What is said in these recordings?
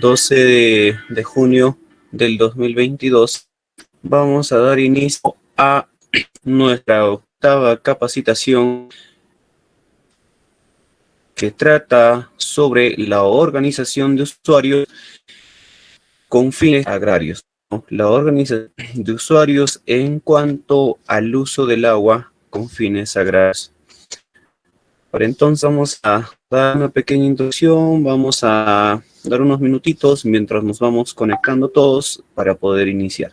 12 de junio del 2022, vamos a dar inicio a nuestra octava capacitación que trata sobre la organización de usuarios con fines agrarios, ¿no? La organización de usuarios en cuanto al uso del agua con fines agrarios. Ahora entonces vamos a dar una pequeña introducción, vamos a dar unos minutitos mientras nos vamos conectando todos para poder iniciar.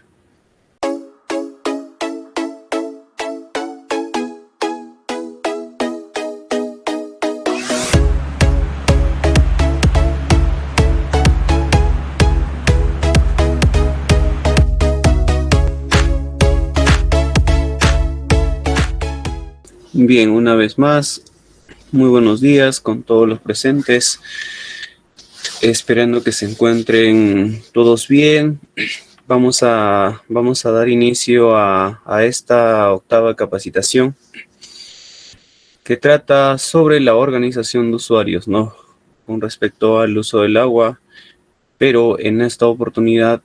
Bien, una vez más, muy buenos días con todos los presentes, esperando que se encuentren todos bien. Vamos a dar inicio a esta octava capacitación que trata sobre la organización de usuarios, ¿no? Con respecto al uso del agua, pero en esta oportunidad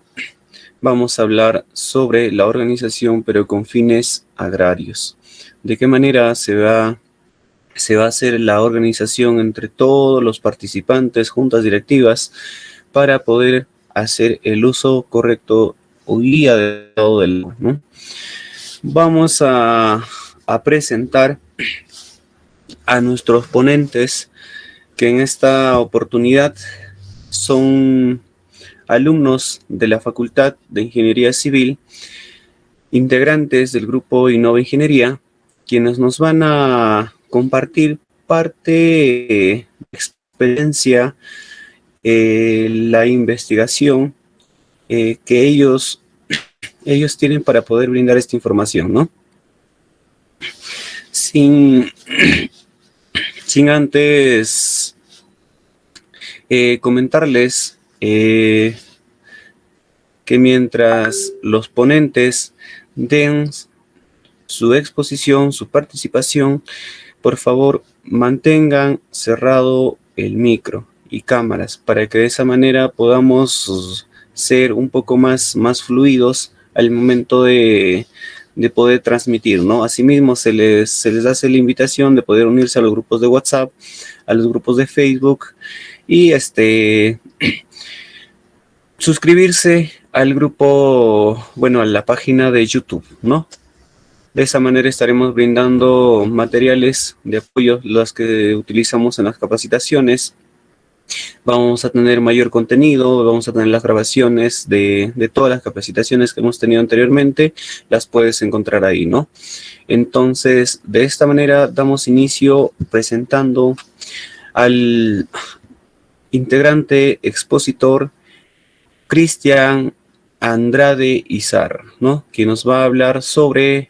vamos a hablar sobre la organización, pero con fines agrarios. ¿De qué manera se va a hacer la organización entre todos los participantes, juntas directivas, para poder hacer el uso correcto hoy día de todo el agua, ¿no? Vamos a presentar a nuestros ponentes, que en esta oportunidad son alumnos de la Facultad de Ingeniería Civil, integrantes del grupo Innova Ingeniería, quienes nos van a compartir parte de experiencia, la investigación que ellos tienen para poder brindar esta información, ¿no? Sin antes comentarles que mientras los ponentes den su exposición, su participación, por favor mantengan cerrado el micro y cámaras para que de esa manera podamos ser un poco más fluidos al momento de poder transmitir, ¿no? Asimismo, se les hace la invitación de poder unirse a los grupos de WhatsApp, a los grupos de Facebook y suscribirse al grupo, bueno, a la página de YouTube, ¿no? De esa manera estaremos brindando materiales de apoyo, los que utilizamos en las capacitaciones. Vamos a tener mayor contenido, vamos a tener las grabaciones de todas las capacitaciones que hemos tenido anteriormente, las puedes encontrar ahí, ¿no? Entonces, de esta manera damos inicio presentando al integrante expositor Cristian Andrade Izar, ¿no? Que nos va a hablar sobre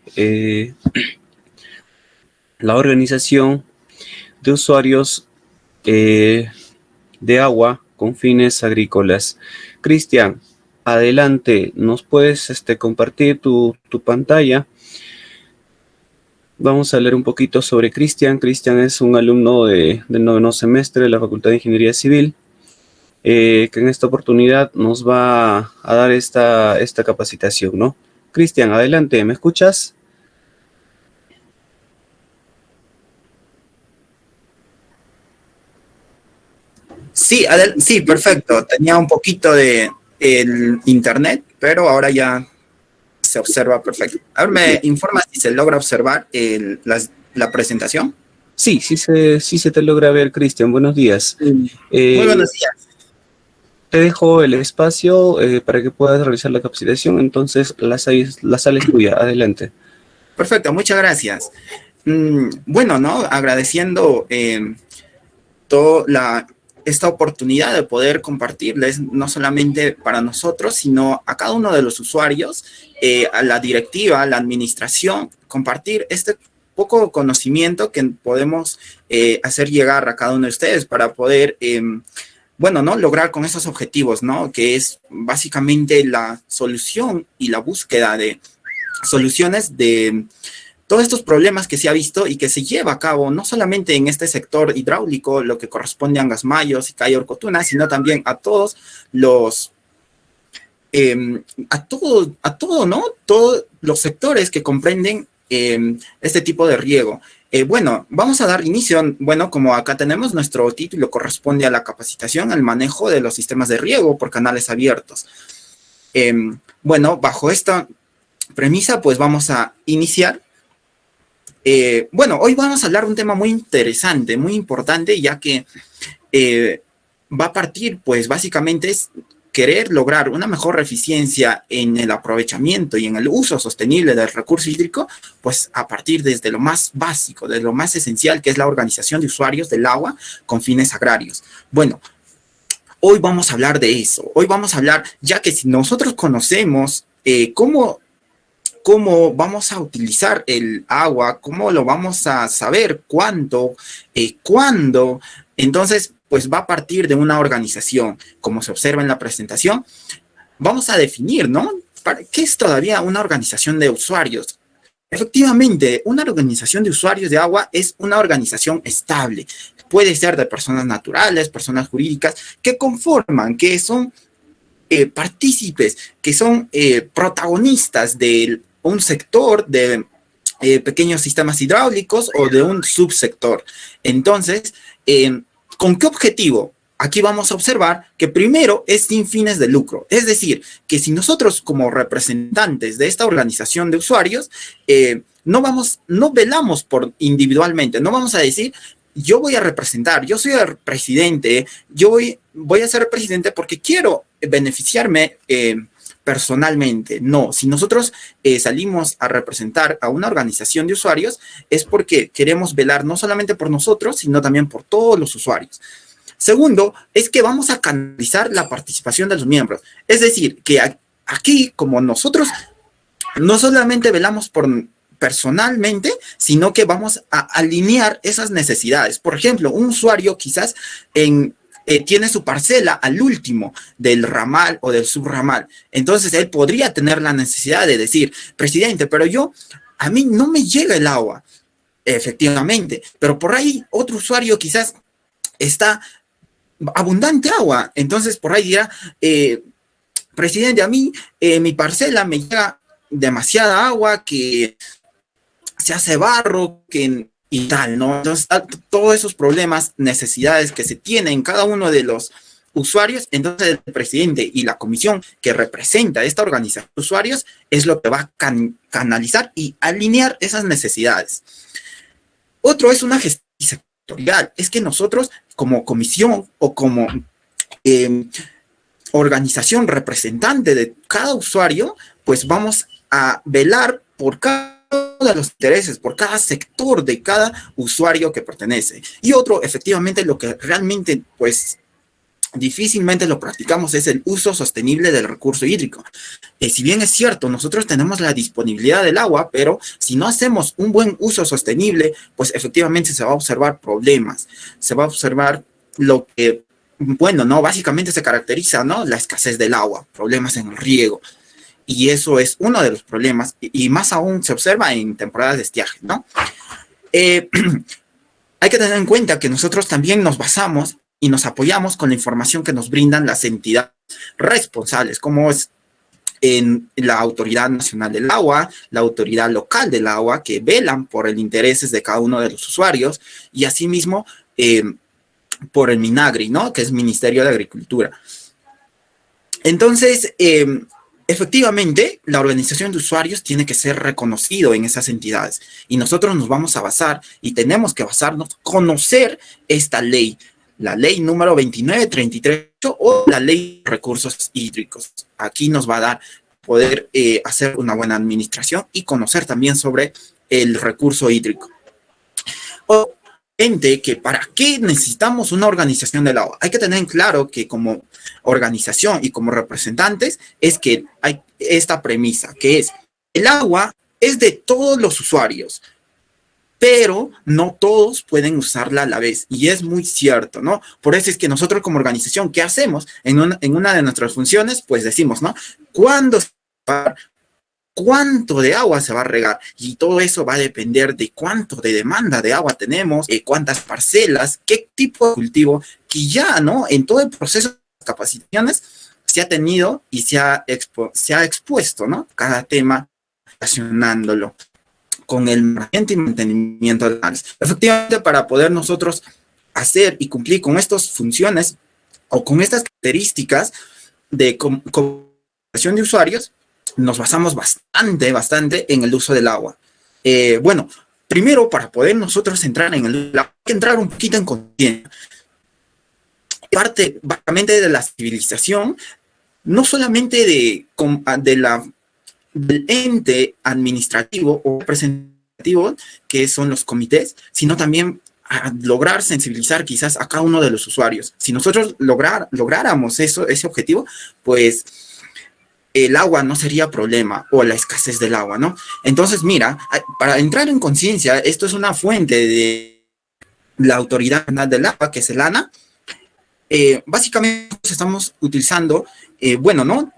la organización de usuarios de agua con fines agrícolas. Cristian, adelante, ¿nos puedes compartir tu pantalla? Vamos a leer un poquito sobre Cristian. Cristian es un alumno del 9º semestre de la Facultad de Ingeniería Civil, que en esta oportunidad nos va a dar esta capacitación, ¿no? Cristian, adelante, ¿me escuchas? Sí, sí, perfecto. Tenía un poquito de el internet, pero ahora ya se observa perfecto. A ver, ¿me informa si se logra observar la presentación? Sí se te logra ver, Cristian. Buenos días. Muy buenos días. Te dejo el espacio para que puedas realizar la capacitación, entonces la sala es tuya. Adelante. Perfecto, muchas gracias. Bueno, ¿no? Agradeciendo esta oportunidad de poder compartirles, no solamente para nosotros, sino a cada uno de los usuarios, a la directiva, a la administración, compartir este poco conocimiento que podemos hacer llegar a cada uno de ustedes para poder, bueno, ¿no? Lograr con esos objetivos, ¿no? Que es básicamente la solución y la búsqueda de soluciones todos estos problemas que se ha visto y que se lleva a cabo no solamente en este sector hidráulico, lo que corresponde a Angasmayos y Cayo Orcotuna, sino también a todos los, ¿no? Todos los sectores que comprenden este tipo de riego. Bueno, vamos a dar inicio, bueno, como acá tenemos nuestro título corresponde a la capacitación al manejo de los sistemas de riego por canales abiertos. Bueno, bajo esta premisa, pues vamos a iniciar. Bueno, hoy vamos a hablar de un tema muy interesante, muy importante, ya que va a partir, pues básicamente es querer lograr una mejor eficiencia en el aprovechamiento y en el uso sostenible del recurso hídrico, pues a partir desde lo más básico, de lo más esencial, que es la organización de usuarios del agua con fines agrarios. Bueno, hoy vamos a hablar de eso. Hoy vamos a hablar, ya que si nosotros conocemos cómo vamos a utilizar el agua, cómo lo vamos a saber, cuánto, cuándo, entonces pues va a partir de una organización, como se observa en la presentación. Vamos a definir, ¿no? ¿Qué es todavía una organización de usuarios? Efectivamente, una organización de usuarios de agua es una organización estable. Puede ser de personas naturales, personas jurídicas, que conforman, que son partícipes, que son protagonistas de un sector de pequeños sistemas hidráulicos o de un subsector. Entonces, ¿con qué objetivo? Aquí vamos a observar que primero es sin fines de lucro. Es decir, que si nosotros como representantes de esta organización de usuarios no velamos por individualmente, no vamos a decir, yo voy a representar, yo soy el presidente, yo voy a ser presidente porque quiero beneficiarme personalmente. No, si nosotros salimos a representar a una organización de usuarios es porque queremos velar no solamente por nosotros, sino también por todos los usuarios. Segundo, es que vamos a canalizar la participación de los miembros. Es decir, que aquí, como nosotros no solamente velamos por personalmente, sino que vamos a alinear esas necesidades. Por ejemplo, un usuario quizás tiene su parcela al último del ramal o del subramal. Entonces, él podría tener la necesidad de decir, presidente, pero a mí no me llega el agua, efectivamente, pero por ahí otro usuario quizás está abundante agua. Entonces, por ahí dirá, presidente, a mí mi parcela me llega demasiada agua que se hace barro, y tal, ¿no? Entonces, todos esos problemas, necesidades que se tienen en cada uno de los usuarios, entonces el presidente y la comisión que representa esta organización de usuarios es lo que va a canalizar y alinear esas necesidades. Otro es una gestión sectorial, es que nosotros como comisión o como organización representante de cada usuario, pues vamos a velar por cada de los intereses, por cada sector de cada usuario que pertenece. Y otro, efectivamente, lo que realmente, pues, difícilmente lo practicamos es el uso sostenible del recurso hídrico. Si bien es cierto, nosotros tenemos la disponibilidad del agua, pero si no hacemos un buen uso sostenible, pues efectivamente se va a observar problemas, se va a observar lo que, bueno, no, básicamente se caracteriza, ¿no? La escasez del agua, problemas en el riego. Y eso es uno de los problemas, y más aún se observa en temporadas de estiaje, ¿no? Hay que tener en cuenta que nosotros también nos basamos y nos apoyamos con la información que nos brindan las entidades responsables, como es en la Autoridad Nacional del Agua, la Autoridad Local del Agua, que velan por el intereses de cada uno de los usuarios, y asimismo por el MINAGRI, ¿no? Que es Ministerio de Agricultura. Entonces, efectivamente, la organización de usuarios tiene que ser reconocido en esas entidades y nosotros nos vamos a basar y tenemos que basarnos, conocer esta ley, la ley número 2938 o la ley de recursos hídricos. Aquí nos va a dar poder hacer una buena administración y conocer también sobre el recurso hídrico. Que para qué necesitamos una organización del agua. Hay que tener en claro que como organización y como representantes es que hay esta premisa, que es el agua es de todos los usuarios, pero no todos pueden usarla a la vez, y es muy cierto, ¿no? Por eso es que nosotros como organización, ¿qué hacemos? En una de nuestras funciones, pues decimos, ¿no? ¿Cuándo cuánto de agua se va a regar, y todo eso va a depender de cuánto de demanda de agua tenemos, cuántas parcelas, qué tipo de cultivo, que ya, ¿no? En todo el proceso de capacitaciones se ha tenido y se ha expuesto, ¿no? Cada tema relacionándolo con el mantenimiento de canales. Efectivamente, para poder nosotros hacer y cumplir con estas funciones o con estas características de comunicación de usuarios, nos basamos bastante en el uso del agua. Bueno, primero, para poder nosotros entrar en el agua, hay que entrar un poquito en conciencia. Parte, básicamente, de la civilización, no solamente del ente administrativo o representativo, que son los comités, sino también a lograr sensibilizar quizás a cada uno de los usuarios. Si nosotros lográramos ese objetivo, pues el agua no sería problema, o la escasez del agua, ¿no? Entonces, mira, para entrar en conciencia, esto es una fuente de la Autoridad Nacional del Agua, que es el ANA. Básicamente estamos utilizando, bueno, ¿no?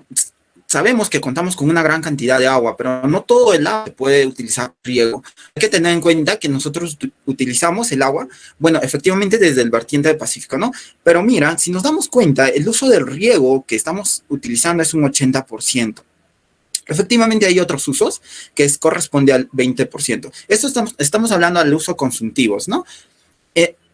Sabemos que contamos con una gran cantidad de agua, pero no todo el agua se puede utilizar para riego. Hay que tener en cuenta que nosotros utilizamos el agua, bueno, efectivamente desde el vertiente del Pacífico, ¿no? Pero mira, si nos damos cuenta, el uso del riego que estamos utilizando es un 80%. Efectivamente hay otros usos que corresponde al 20%. Esto estamos hablando del uso consultivos, ¿no?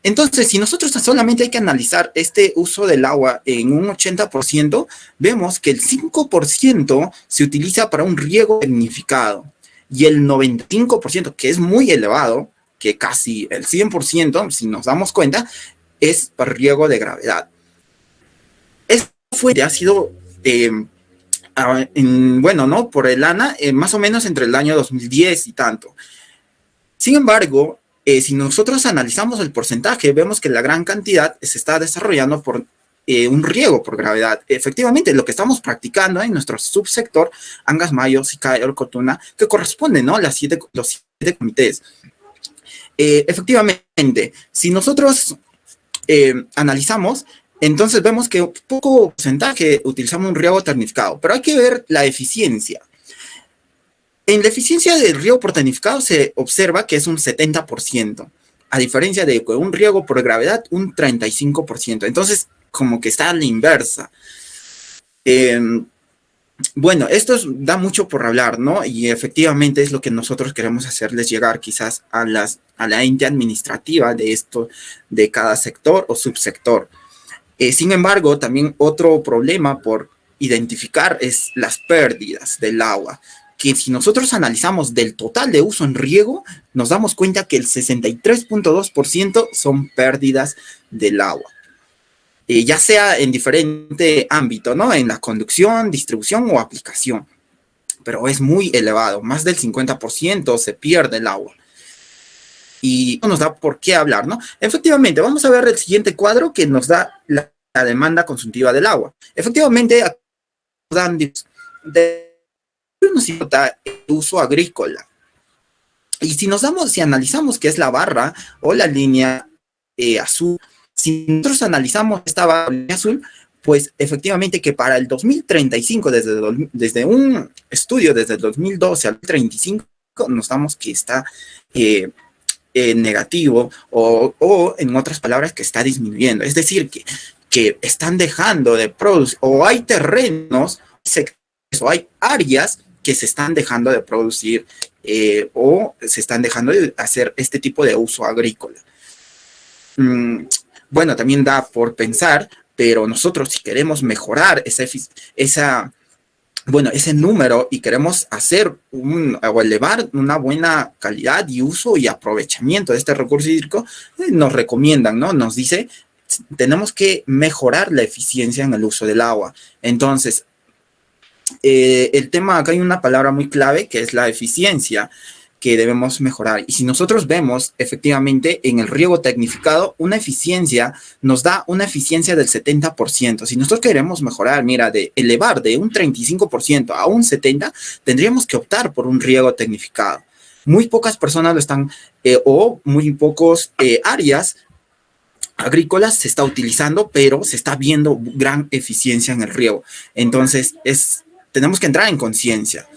Entonces, si nosotros solamente hay que analizar este uso del agua en un 80%, vemos que el 5% se utiliza para un riego tecnificado y el 95%, que es muy elevado, que casi el 100%, si nos damos cuenta, es para riego de gravedad. Esta fuente ha sido, bueno, ¿no? Por el ANA, más o menos entre el año 2010 y tanto. Sin embargo, si nosotros analizamos el porcentaje, vemos que la gran cantidad se está desarrollando por un riego por gravedad. Efectivamente, lo que estamos practicando en nuestro subsector, Angas Mayo, Sica, Orcotuna, que corresponden, ¿no? Los siete comités. Efectivamente, si nosotros analizamos, entonces vemos que poco porcentaje utilizamos un riego tecnificado, pero hay que ver la eficiencia. En la eficiencia del riego por tecnificado se observa que es un 70%, a diferencia de un riego por gravedad, un 35%. Entonces, como que está a la inversa. Bueno, esto da mucho por hablar, ¿no? Y efectivamente es lo que nosotros queremos hacerles llegar quizás a la ente administrativa de esto, de cada sector o subsector. Sin embargo, también otro problema por identificar es las pérdidas del agua, que si nosotros analizamos del total de uso en riego, nos damos cuenta que el 63.2% son pérdidas del agua. Ya sea en diferente ámbito, ¿no? En la conducción, distribución o aplicación. Pero es muy elevado, más del 50% se pierde el agua. Y no nos da por qué hablar, ¿no? Efectivamente, vamos a ver el siguiente cuadro que nos da la demanda consultiva del agua. Efectivamente, nos dan nos importa el uso agrícola. Y si analizamos qué es la barra o la línea azul, si nosotros analizamos esta barra línea azul, pues efectivamente que para el 2035, desde un estudio desde el 2012 al 2035, nos damos que está negativo o en otras palabras que está disminuyendo. Es decir, que están dejando de producir, o hay terrenos, o hay áreas que se están dejando de producir o se están dejando de hacer este tipo de uso agrícola. Bueno, también da por pensar, pero nosotros si queremos mejorar ese número y queremos hacer o elevar una buena calidad y uso y aprovechamiento de este recurso hídrico, nos recomiendan, ¿no? Nos dice, tenemos que mejorar la eficiencia en el uso del agua. Entonces, el tema, acá hay una palabra muy clave que es la eficiencia que debemos mejorar. Y si nosotros vemos efectivamente en el riego tecnificado, una eficiencia nos da una eficiencia del 70%. Si nosotros queremos mejorar, mira, de elevar de un 35% a un 70%, tendríamos que optar por un riego tecnificado. Muy pocas personas lo están, o muy pocos áreas agrícolas se está utilizando, pero se está viendo gran eficiencia en el riego. Entonces, tenemos que entrar en conciencia.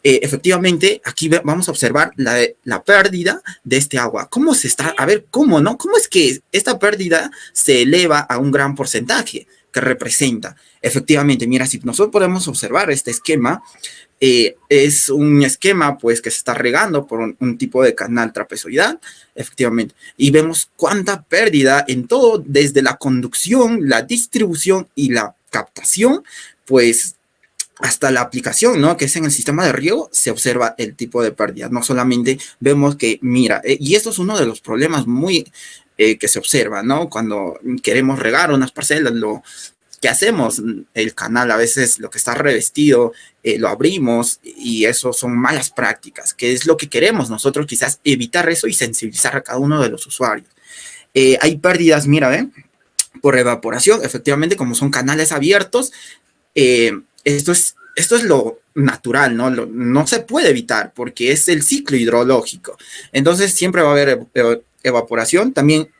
efectivamente, aquí vamos a observar la pérdida de este agua. ¿Cómo se está? A ver, ¿cómo no? ¿Cómo es que esta pérdida se eleva a un gran porcentaje que representa? Efectivamente, mira, si nosotros podemos observar este esquema, es un esquema pues que se está regando por un tipo de canal trapezoidal, efectivamente, y vemos cuánta pérdida en todo, desde la conducción, la distribución y la captación, pues hasta la aplicación, ¿no? Que es en el sistema de riego, se observa el tipo de pérdida. No solamente vemos que, mira, y esto es uno de los problemas muy que se observa, ¿no? Cuando queremos regar unas parcelas, ¿qué hacemos? El canal a veces lo que está revestido, lo abrimos y eso son malas prácticas, que es lo que queremos nosotros quizás evitar eso y sensibilizar a cada uno de los usuarios. Hay pérdidas, mira, ¿ven? Por evaporación, efectivamente, como son canales abiertos, esto es lo natural, ¿no? No se puede evitar porque es el ciclo hidrológico. Entonces siempre va a haber evaporación, también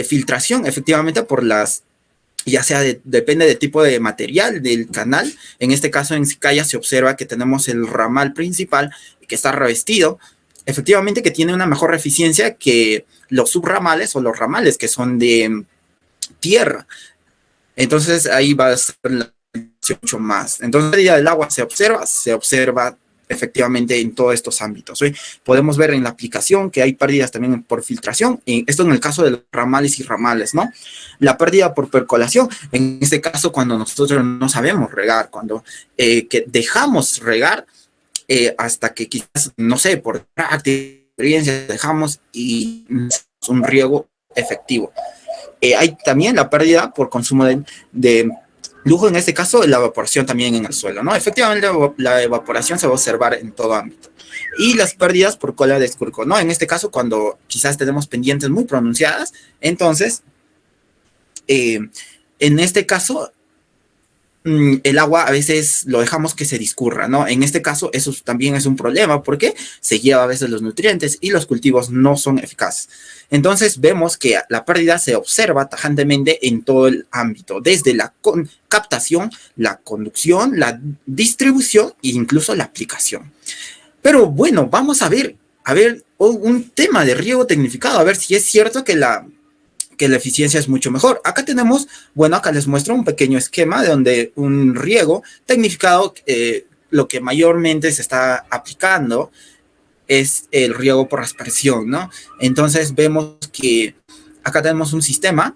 filtración, efectivamente, por las, ya sea depende del tipo de material del canal. En este caso en Sicaya se observa que tenemos el ramal principal que está revestido, efectivamente que tiene una mejor eficiencia que los subramales o los ramales que son de tierra. Entonces ahí va a ser mucho más. Entonces la pérdida del agua se observa efectivamente en todos estos ámbitos. ¿Sí? Podemos ver en la aplicación que hay pérdidas también por filtración, y esto en el caso de los ramales y ramales, ¿no? La pérdida por percolación, en este caso cuando nosotros no sabemos regar, cuando que dejamos regar hasta que quizás, no sé, por experiencia dejamos y un riego efectivo. Hay también la pérdida por consumo de lujo, en este caso, la evaporación también en el suelo, ¿no? Efectivamente, la evaporación se va a observar en todo ámbito. Y las pérdidas por cola de escurco, ¿no? En este caso, cuando quizás tenemos pendientes muy pronunciadas, entonces, en este caso, el agua a veces lo dejamos que se discurra, ¿no? En este caso, eso también es un problema porque se lleva a veces los nutrientes y los cultivos no son eficaces. Entonces, vemos que la pérdida se observa tajantemente en todo el ámbito, desde la captación, la conducción, la distribución e incluso la aplicación. Pero bueno, vamos a ver un tema de riego tecnificado, a ver si es cierto que la eficiencia es mucho mejor. Acá tenemos, bueno, acá les muestro un pequeño esquema de donde un riego tecnificado, lo que mayormente se está aplicando es el riego por aspersión, ¿no? Entonces vemos que acá tenemos un sistema,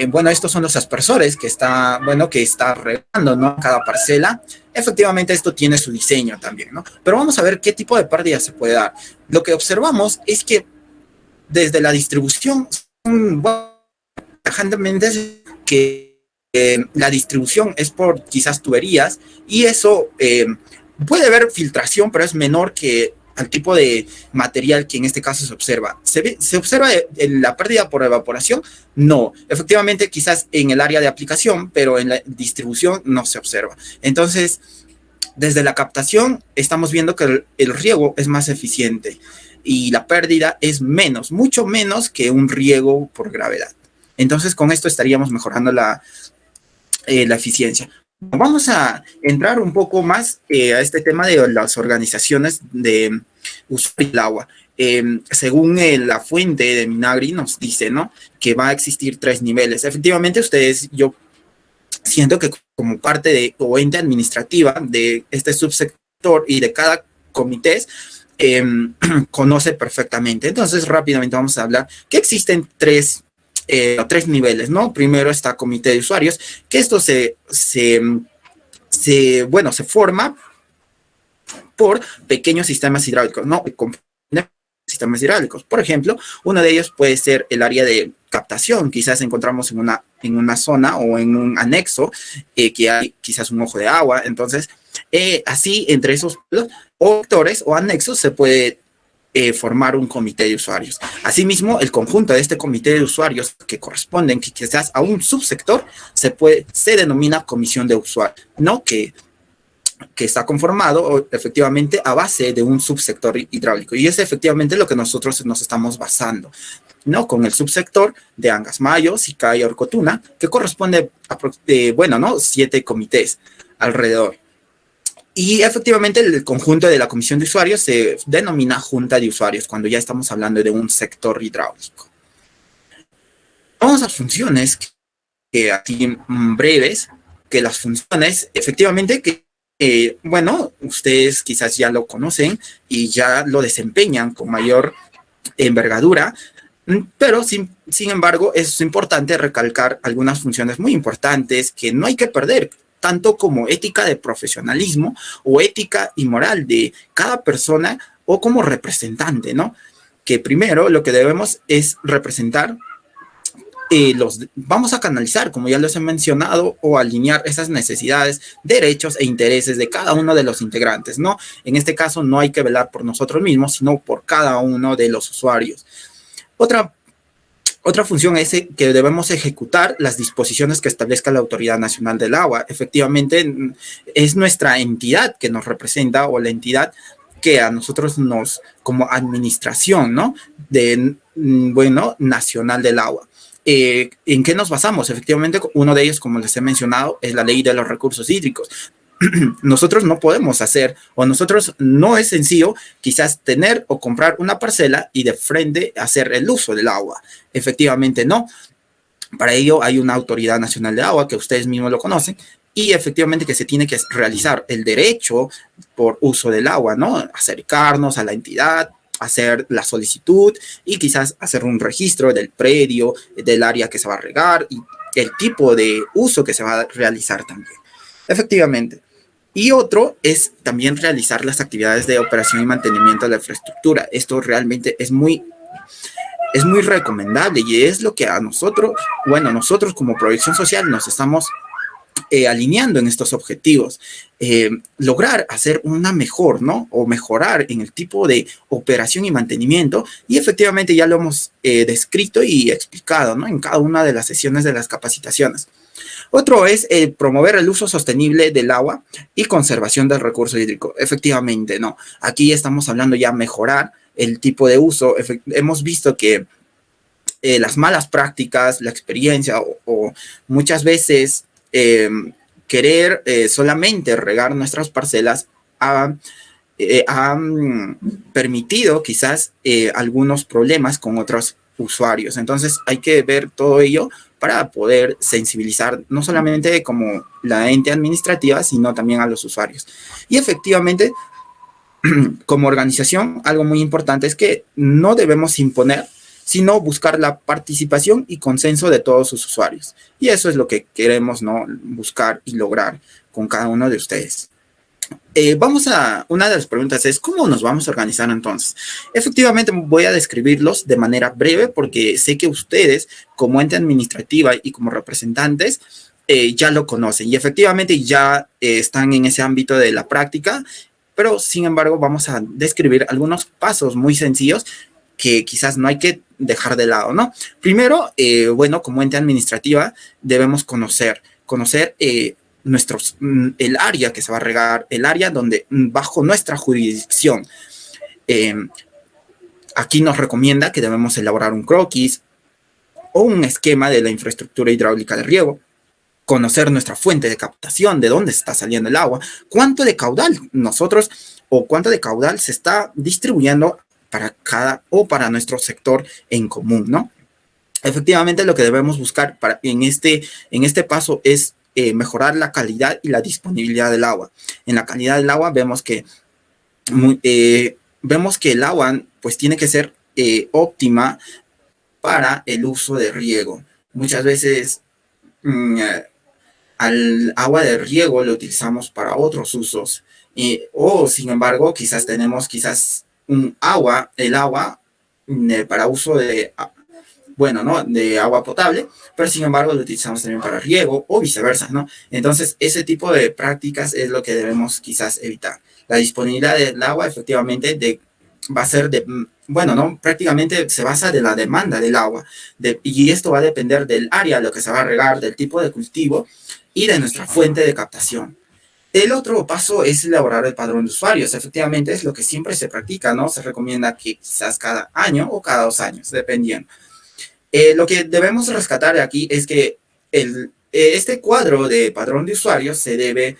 bueno, estos son los aspersores que está regando, ¿no? Cada parcela. Efectivamente, esto tiene su diseño también, ¿no? Pero vamos a ver qué tipo de pérdida se puede dar. Lo que observamos es que desde la distribución, tajantemente que la distribución es por quizás tuberías y eso puede haber filtración, pero es menor que al tipo de material que en este caso se observa. ¿Se observa la pérdida por evaporación? No. Efectivamente, quizás en el área de aplicación, pero en la distribución no se observa. Entonces, desde la captación estamos viendo que el riego es más eficiente y la pérdida es menos, mucho menos que un riego por gravedad. Entonces, con esto estaríamos mejorando la eficiencia. Vamos a entrar un poco más a este tema de las organizaciones de uso del agua. Según la fuente de Minagri nos dice, ¿no?, que va a existir 3 niveles. Efectivamente, yo siento que como parte o ente administrativa de este subsector y de cada comité, conoce perfectamente. Entonces, rápidamente vamos a hablar que existen 3 niveles, ¿no? Primero está comité de usuarios, que esto se forma por pequeños sistemas hidráulicos, ¿no? Sistemas hidráulicos. Por ejemplo, uno de ellos puede ser el área de captación. Quizás encontramos en una zona o en un anexo que hay quizás un ojo de agua. Entonces, así entre esos sectores o anexos se puede formar un comité de usuarios. Asimismo, el conjunto de este comité de usuarios que corresponden que quizás a un subsector se denomina comisión de usuarios, ¿no? Que está conformado efectivamente a base de un subsector hidráulico. Y es efectivamente lo que nosotros nos estamos basando, ¿no? Con el subsector de Angas Mayo, Sicaya, Orcotuna, que corresponde a 7 comités alrededor. Y efectivamente el conjunto de la comisión de usuarios se denomina junta de usuarios cuando ya estamos hablando de un sector hidráulico. Vamos a funciones que aquí breves, que las funciones efectivamente bueno, ustedes quizás ya lo conocen y ya lo desempeñan con mayor envergadura, pero sin embargo es importante recalcar algunas funciones muy importantes que no hay que perder, tanto como ética de profesionalismo o ética y moral de cada persona o como representante, ¿no? Que primero lo que debemos es representar vamos a canalizar, como ya les he mencionado, o alinear esas necesidades, derechos e intereses de cada uno de los integrantes, ¿no? En este caso no hay que velar por nosotros mismos, sino por cada uno de los usuarios. Otra función es que debemos ejecutar las disposiciones que establezca la Autoridad Nacional del Agua. Efectivamente, es nuestra entidad que nos representa o la entidad que a nosotros como administración, ¿no? Bueno, nacional del agua. ¿En qué nos basamos? Efectivamente, uno de ellos, como les he mencionado, es la Ley de los Recursos Hídricos. Nosotros no podemos hacer, o nosotros no es sencillo quizás tener o comprar una parcela y de frente hacer el uso del agua. Efectivamente no. Para ello hay una Autoridad Nacional de Agua que ustedes mismos lo conocen y efectivamente que se tiene que realizar el derecho por uso del agua, ¿no? Acercarnos a la entidad, hacer la solicitud y quizás hacer un registro del predio, del área que se va a regar y el tipo de uso que se va a realizar también. Efectivamente. Y otro es también realizar las actividades de operación y mantenimiento de la infraestructura. Esto realmente es muy recomendable y es lo que a nosotros, bueno, nosotros como Proyección Social nos estamos alineando en estos objetivos, lograr hacer una mejor, ¿no? O mejorar en el tipo de operación y mantenimiento, y efectivamente ya lo hemos descrito y explicado, ¿no? En cada una de las sesiones de las capacitaciones. Otro es promover el uso sostenible del agua y conservación del recurso hídrico. Efectivamente, ¿no? Aquí estamos hablando ya mejorar el tipo de uso. Hemos visto que las malas prácticas, la experiencia o muchas veces querer solamente regar nuestras parcelas han permitido quizás algunos problemas con otros usuarios. Entonces hay que ver todo ello para poder sensibilizar no solamente como la ente administrativa, sino también a los usuarios. Y efectivamente, como organización, algo muy importante es que no debemos imponer, sino buscar la participación y consenso de todos sus usuarios. Y eso es lo que queremos, ¿no? Buscar y lograr con cada uno de ustedes. Una de las preguntas es, ¿cómo nos vamos a organizar entonces? Efectivamente, voy a describirlos de manera breve porque sé que ustedes, como ente administrativa y como representantes, ya lo conocen y efectivamente ya están en ese ámbito de la práctica, pero sin embargo vamos a describir algunos pasos muy sencillos que quizás no hay que dejar de lado, ¿no? Primero, bueno, como ente administrativa debemos conocer el área que se va a regar, el área donde bajo nuestra jurisdicción. Aquí nos recomienda que debemos elaborar un croquis o un esquema de la infraestructura hidráulica de riego, conocer nuestra fuente de captación, de dónde está saliendo el agua, cuánto de caudal se está distribuyendo para nuestro sector en común, ¿no? Efectivamente, lo que debemos buscar en este paso es mejorar la calidad y la disponibilidad del agua. En la calidad del agua vemos que el agua pues tiene que ser óptima para el uso de riego. Muchas veces al agua de riego lo utilizamos para otros usos o sin embargo quizás tenemos el agua para uso de ¿no? De agua potable, pero sin embargo lo utilizamos también para riego o viceversa, ¿no? Entonces, ese tipo de prácticas es lo que debemos quizás evitar. La disponibilidad del agua efectivamente va a ser bueno, ¿no? Prácticamente se basa de la demanda del agua y esto va a depender del área a lo que se va a regar, del tipo de cultivo y de nuestra fuente de captación. El otro paso es elaborar el padrón de usuarios. Efectivamente, es lo que siempre se practica, ¿no? Se recomienda que quizás cada año o cada 2 años, dependiendo. Lo que debemos rescatar de aquí es que este cuadro de padrón de usuarios se debe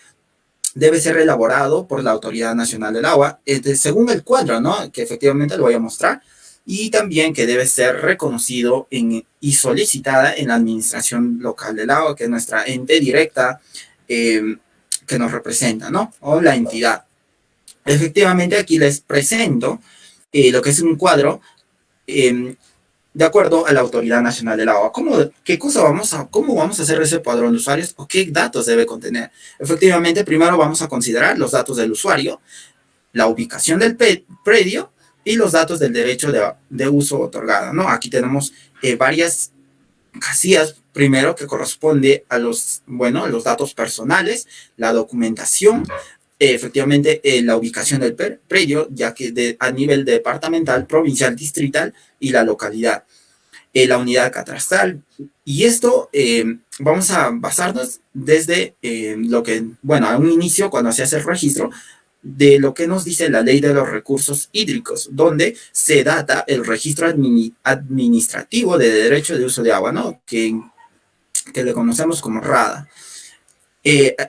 debe ser elaborado por la Autoridad Nacional del Agua, según el cuadro, ¿no? Que efectivamente lo voy a mostrar, y también que debe ser reconocido y solicitada en la Administración Local del Agua, que es nuestra ente directa que nos representa, ¿no? O la entidad. Efectivamente, aquí les presento lo que es un cuadro de acuerdo a la Autoridad Nacional del Agua. ¿Cómo vamos a hacer ese padrón de usuarios o qué datos debe contener? Efectivamente, primero vamos a considerar los datos del usuario, la ubicación del predio y los datos del derecho de uso otorgado, ¿no? Aquí tenemos varias casillas, primero que corresponde a los datos personales, la documentación, efectivamente la ubicación del predio, ya que a nivel departamental, provincial, distrital y la localidad, la unidad catastral. Y esto vamos a basarnos desde lo que, a un inicio, cuando se hace el registro, de lo que nos dice la Ley de los Recursos Hídricos, donde se data el registro administrativo de derecho de uso de agua, ¿no? Que le conocemos como RADA.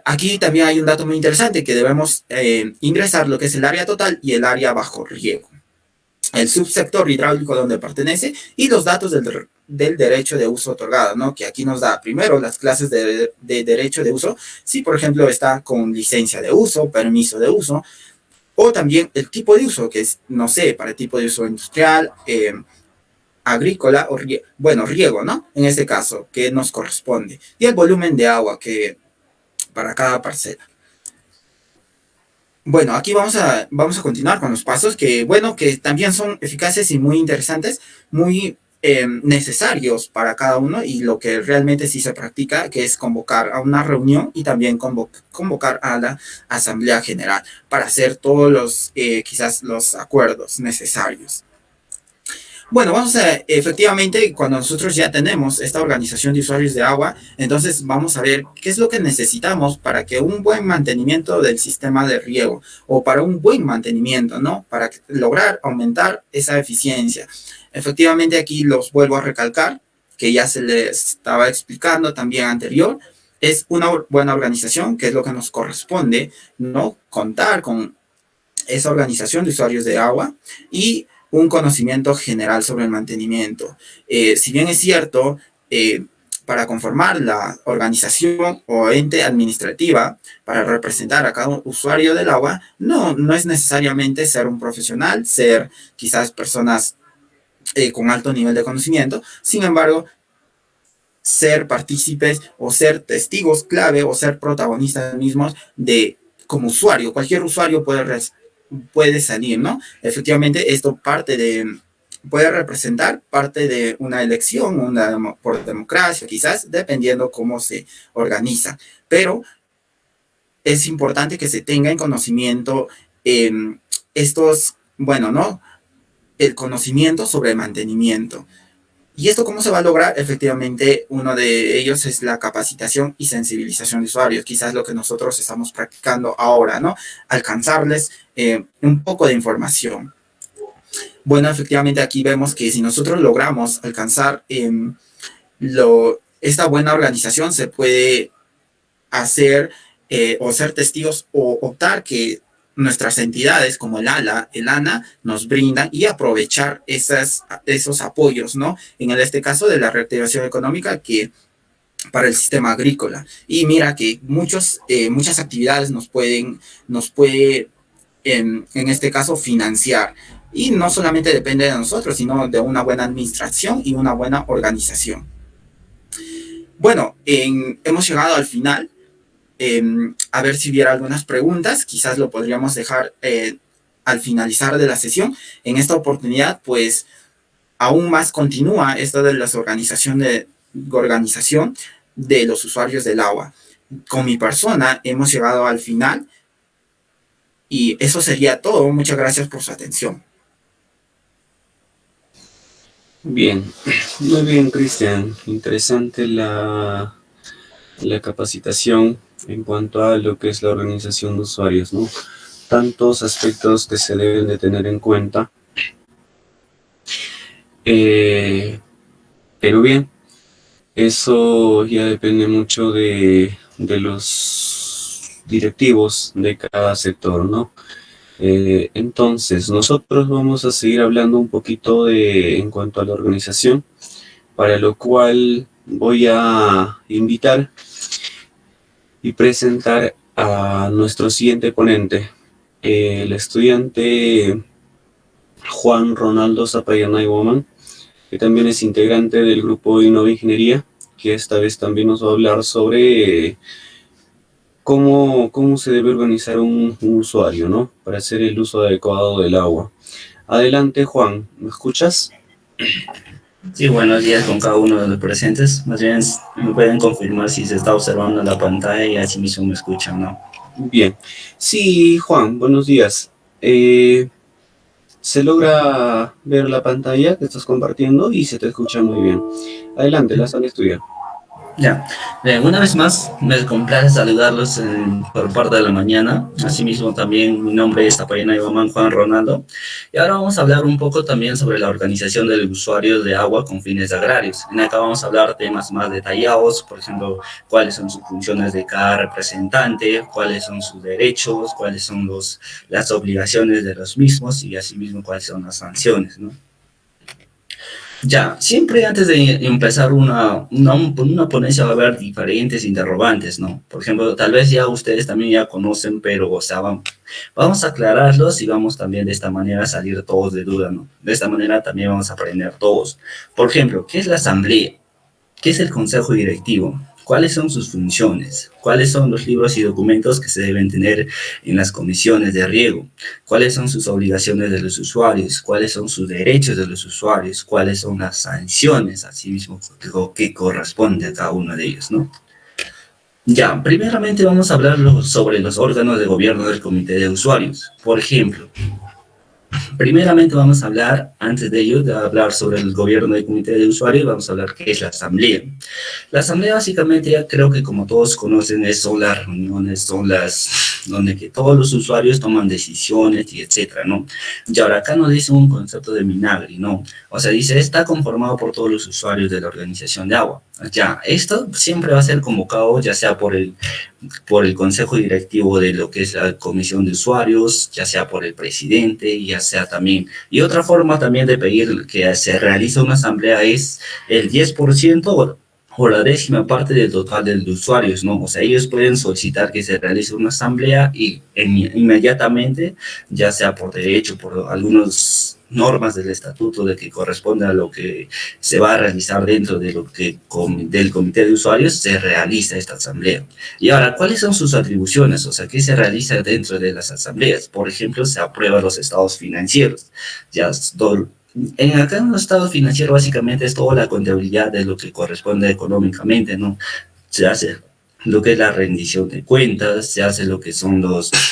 Aquí también hay un dato muy interesante que debemos ingresar, lo que es el área total y el área bajo riego, el subsector hidráulico donde pertenece y los datos del derecho de uso otorgado, ¿no? Que aquí nos da primero las clases de derecho de uso, si por ejemplo está con licencia de uso, permiso de uso, o también el tipo de uso, que es, no sé, para el tipo de uso industrial, agrícola o riego, ¿no? En este caso, que nos corresponde. Y el volumen de agua que para cada parcela. Bueno, aquí vamos a continuar con los pasos que también son eficaces y muy interesantes, muy necesarios para cada uno, y lo que realmente sí se practica, que es convocar a una reunión y también convocar a la Asamblea General para hacer todos los, quizás los acuerdos necesarios. Bueno, efectivamente, cuando nosotros ya tenemos esta organización de usuarios de agua, entonces vamos a ver qué es lo que necesitamos para que un buen mantenimiento del sistema de riego, o para un buen mantenimiento, ¿no? Para lograr aumentar esa eficiencia. Efectivamente, aquí los vuelvo a recalcar, que ya se les estaba explicando también anterior, es una buena organización, que es lo que nos corresponde, ¿no? Contar con esa organización de usuarios de agua y un conocimiento general sobre el mantenimiento. Si bien es cierto, para conformar la organización o ente administrativa, para representar a cada usuario del agua, no es necesariamente ser un profesional, ser quizás personas con alto nivel de conocimiento. Sin embargo, ser partícipes o ser testigos clave o ser protagonistas mismos como usuario. Cualquier usuario puede salir, ¿no? Efectivamente, esto puede representar parte de una elección, por democracia, quizás, dependiendo cómo se organiza. Pero es importante que se tenga en conocimiento el conocimiento sobre el mantenimiento. ¿Y esto cómo se va a lograr? Efectivamente, uno de ellos es la capacitación y sensibilización de usuarios, quizás lo que nosotros estamos practicando ahora, ¿no? Alcanzarles un poco de información. Bueno, efectivamente aquí vemos que si nosotros logramos alcanzar esta buena organización, se puede hacer o ser testigos o optar que nuestras entidades como el ANA nos brindan y aprovechar esos apoyos, ¿no? En este caso de la reactivación económica para el sistema agrícola. Y mira que muchas actividades nos puede en este caso financiar. Y no solamente depende de nosotros, sino de una buena administración y una buena organización. Bueno, hemos llegado al final. A ver si hubiera algunas preguntas, quizás lo podríamos dejar al finalizar de la sesión. En esta oportunidad, pues, aún más continúa esto de la organización de los usuarios del agua. Con mi persona hemos llegado al final y eso sería todo. Muchas gracias por su atención. Bien, muy bien, Cristian. Interesante la capacitación en cuanto a lo que es la organización de usuarios, ¿no? Tantos aspectos que se deben de tener en cuenta. Pero bien, eso ya depende mucho de directivos de cada sector, ¿no? Entonces, nosotros vamos a seguir hablando un poquito en cuanto a la organización, para lo cual voy a invitar y presentar a nuestro siguiente ponente, el estudiante Juan Ronaldo Zapayana Woman, que también es integrante del grupo Innova Ingeniería, que esta vez también nos va a hablar sobre cómo se debe organizar un usuario, ¿no? Para hacer el uso adecuado del agua. Adelante, Juan, ¿me escuchas? Sí, buenos días con cada uno de los presentes. Más bien, me pueden confirmar si se está observando la pantalla y así mismo me escuchan, ¿no? Bien. Sí, Juan, buenos días. Se logra ver la pantalla que estás compartiendo y se te escucha muy bien. Adelante, la sala es tuya. Ya, una vez más me complace saludarlos por parte de la mañana. Asimismo también mi nombre es Zapayana Ibamán Juan Ronaldo. Y ahora vamos a hablar un poco también sobre la organización del usuario de agua con fines agrarios. En acá vamos a hablar temas más detallados, por ejemplo, cuáles son sus funciones de cada representante, cuáles son sus derechos, cuáles son las obligaciones de los mismos y asimismo cuáles son las sanciones, ¿no? Ya, siempre antes de empezar una ponencia va a haber diferentes interrogantes, ¿no? Por ejemplo, tal vez ya ustedes también ya conocen, pero, o sea, vamos a aclararlos y vamos también de esta manera a salir todos de duda, ¿no? De esta manera también vamos a aprender todos. Por ejemplo, ¿qué es la asamblea? ¿Qué es el consejo directivo? ¿Cuáles son sus funciones? ¿Cuáles son los libros y documentos que se deben tener en las comisiones de riego? ¿Cuáles son sus obligaciones de los usuarios? ¿Cuáles son sus derechos de los usuarios? ¿Cuáles son las sanciones, asimismo, que corresponde a cada uno de ellos, ¿no? Ya, primeramente vamos a hablar sobre los órganos de gobierno del comité de usuarios. Por ejemplo, primeramente vamos a hablar, antes de ello, de hablar sobre el gobierno del comité de usuarios, vamos a hablar qué es la asamblea. La asamblea básicamente, ya creo que como todos conocen, son las reuniones, donde que todos los usuarios toman decisiones y etcétera, ¿no? Y ahora acá nos dice un concepto de Minagri, ¿no? O sea, dice, está conformado por todos los usuarios de la organización de agua. Ya, esto siempre va a ser convocado, ya sea por el consejo directivo de lo que es la comisión de usuarios, ya sea por el presidente, ya sea también, y otra forma también de pedir que se realice una asamblea es el 10% o la 10ª parte del total de usuarios, ¿no? O sea, ellos pueden solicitar que se realice una asamblea y inmediatamente, ya sea por derecho, por algunas normas del estatuto de que corresponde a lo que se va a realizar dentro de del comité de usuarios, se realiza esta asamblea. Y ahora, ¿cuáles son sus atribuciones? O sea, ¿qué se realiza dentro de las asambleas? Por ejemplo, se aprueban los estados financieros. Acá en los estados financieros básicamente es toda la contabilidad de lo que corresponde económicamente, ¿no? Se hace lo que es la rendición de cuentas, se hace lo que son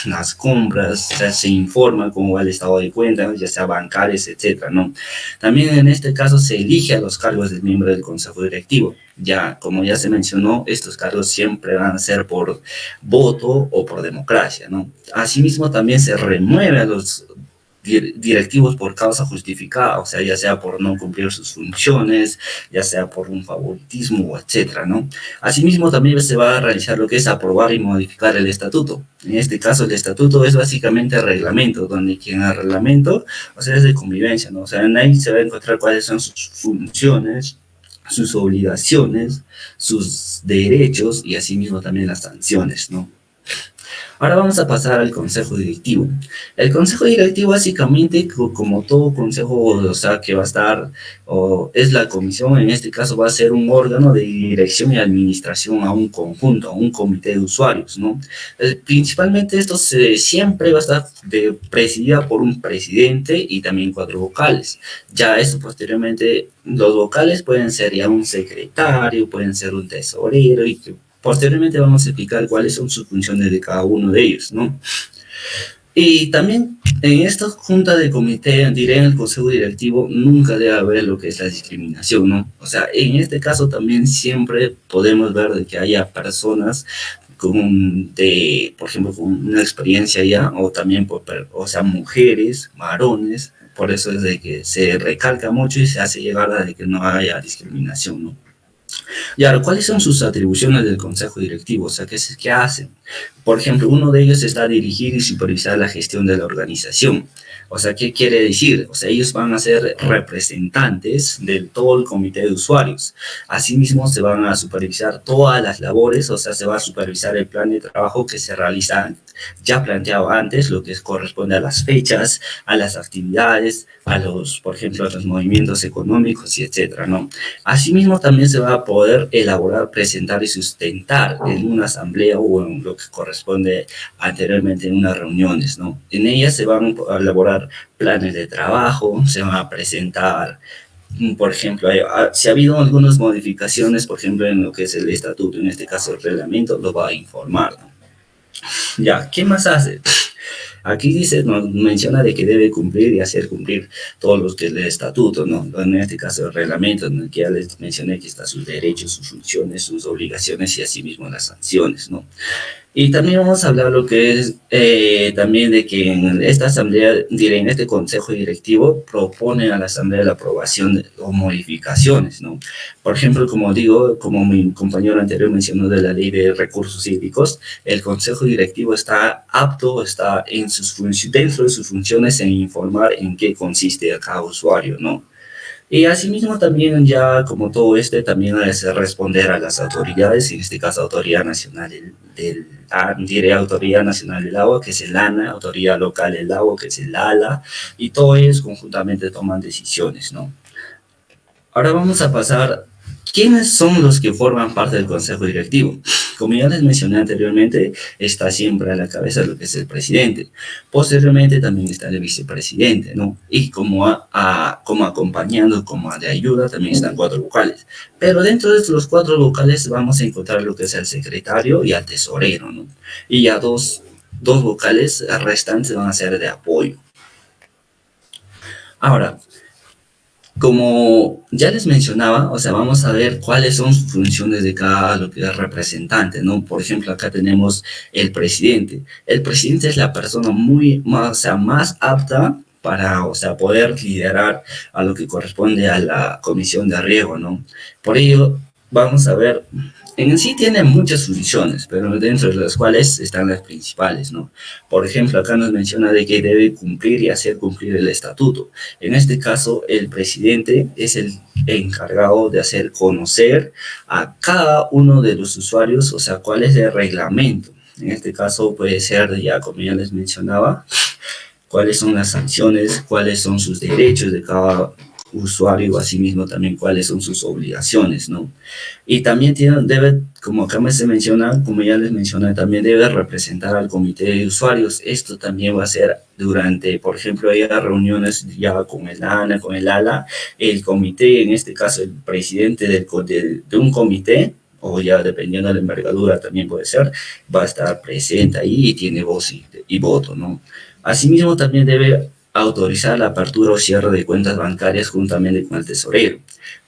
las compras, se informa cómo va el estado de cuentas, ya sea bancarios, etcétera, ¿no? También en este caso se elige a los cargos del miembro del consejo directivo. Ya, como ya se mencionó, estos cargos siempre van a ser por voto o por democracia, ¿no? Asimismo, también se remueve a los directivos por causa justificada, o sea, ya sea por no cumplir sus funciones, ya sea por un favoritismo, etcétera, ¿no? Asimismo, también se va a realizar lo que es aprobar y modificar el estatuto. En este caso, el estatuto es básicamente el reglamento, donde quien el reglamento, o sea, es de convivencia, ¿no? O sea, en ahí se va a encontrar cuáles son sus funciones, sus obligaciones, sus derechos y asimismo también las sanciones, ¿no? Ahora vamos a pasar al consejo directivo. El consejo directivo básicamente, como todo consejo, o sea, que va a estar, o es la comisión, en este caso va a ser un órgano de dirección y administración a un conjunto, a un comité de usuarios, ¿no? Principalmente esto siempre va a estar presidida por un presidente y también 4 vocales. Ya esto posteriormente, los vocales pueden ser ya un secretario, pueden ser un tesorero y posteriormente vamos a explicar cuáles son sus funciones de cada uno de ellos, ¿no? Y también en esta junta de comité, diré en el consejo directivo, nunca debe haber lo que es la discriminación, ¿no? O sea, en este caso también siempre podemos ver de que haya personas por ejemplo, con una experiencia ya, o también, o sea, mujeres, varones, por eso es de que se recalca mucho y se hace llegar a de que no haya discriminación, ¿no? Y ahora, ¿cuáles son sus atribuciones del consejo directivo? O sea, ¿qué hacen? Por ejemplo, uno de ellos está dirigir y supervisar la gestión de la organización. O sea, ¿qué quiere decir? O sea, ellos van a ser representantes de todo el comité de usuarios. Asimismo, se van a supervisar todas las labores, o sea, se va a supervisar el plan de trabajo que se realiza ya planteado antes, lo que corresponde a las fechas, a las actividades, a los, por ejemplo, a los movimientos económicos y etcétera, ¿no? Asimismo, también se va a poder elaborar, presentar y sustentar en una asamblea o en lo que corresponde anteriormente en unas reuniones, ¿no? En ellas se van a elaborar planes de trabajo, se van a presentar, por ejemplo, si ha habido algunas modificaciones, por ejemplo, en lo que es el estatuto, en este caso el reglamento, lo va a informar, ¿no? Ya, ¿qué más hace? Aquí dice, nos menciona de que debe cumplir y hacer cumplir todos los que es el estatuto, ¿no? En este caso el reglamento, en el que ya les mencioné que están sus derechos, sus funciones, sus obligaciones y asimismo las sanciones, ¿no? Y también vamos a hablar lo que es también de que en esta asamblea, en este consejo directivo, propone a la asamblea la aprobación o modificaciones, ¿no? Por ejemplo, como digo, como mi compañero anterior mencionó de la ley de recursos hídricos, el consejo directivo está apto, está en dentro de sus funciones en informar en qué consiste cada usuario, ¿no? Y asimismo también ya como todo también es responder a las autoridades, en este caso Autoridad Nacional diré Autoridad Nacional del Agua, que es el ANA, Autoridad Local del Agua, que es el ALA, y todos ellos conjuntamente toman decisiones, ¿no? Ahora vamos a pasar, ¿quiénes son los que forman parte del Consejo Directivo? Como ya les mencioné anteriormente, está siempre a la cabeza lo que es el presidente. Posteriormente también está el vicepresidente, ¿no? Y como acompañando, como de ayuda, también están 4 vocales. Pero dentro de los 4 vocales vamos a encontrar lo que es el secretario y al tesorero, ¿no? Y ya dos vocales restantes van a ser de apoyo. Ahora, como ya les mencionaba, o sea, vamos a ver cuáles son sus funciones de cada lo que es representante, ¿no? Por ejemplo, acá tenemos el presidente. El presidente es la persona más apta para, o sea, poder liderar a lo que corresponde a la comisión de riego, ¿no? Por ello, vamos a ver, en sí tiene muchas funciones, pero dentro de las cuales están las principales, ¿no? Por ejemplo, acá nos menciona de que debe cumplir y hacer cumplir el estatuto. En este caso, el presidente es el encargado de hacer conocer a cada uno de los usuarios, o sea, cuál es el reglamento. En este caso puede ser, ya como ya les mencionaba, cuáles son las sanciones, cuáles son sus derechos de cada usuario, asimismo también cuáles son sus obligaciones, ¿no? Y también debe, como acá se menciona, como ya les mencioné, también debe representar al comité de usuarios. Esto también va a ser durante, por ejemplo, hay reuniones ya con el ANA, con el ALA, el comité, en este caso el presidente de un comité, o ya dependiendo de la envergadura también puede ser, va a estar presente ahí y tiene voz y voto, ¿no? Asimismo, también debe autorizar la apertura o cierre de cuentas bancarias juntamente con el tesorero.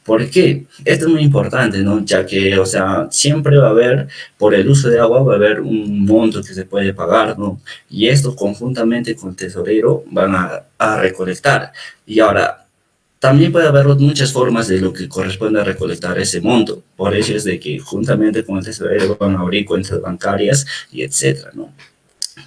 ¿Por qué? Esto es muy importante, ¿no? Ya que, o sea, siempre va a haber, por el uso de agua, va a haber un monto que se puede pagar, ¿no? Y esto conjuntamente con el tesorero van a recolectar. Y ahora, también puede haber muchas formas de lo que corresponde a recolectar ese monto. Por eso es de que juntamente con el tesorero van a abrir cuentas bancarias y etcétera, ¿no?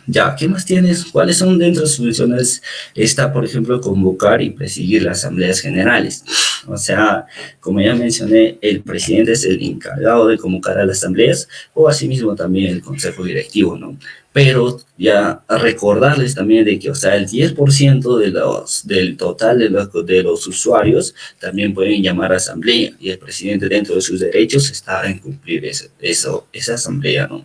Ya, ¿qué más tienes? ¿Cuáles son dentro de sus funciones? Está, por ejemplo, convocar y presidir las asambleas generales. O sea, como ya mencioné, el presidente es el encargado de convocar a las asambleas o asimismo también el consejo directivo, ¿no? Pero ya recordarles también de que, o sea, el 10% del total de los usuarios también pueden llamar a asamblea y el presidente dentro de sus derechos está en cumplir esa asamblea, ¿no?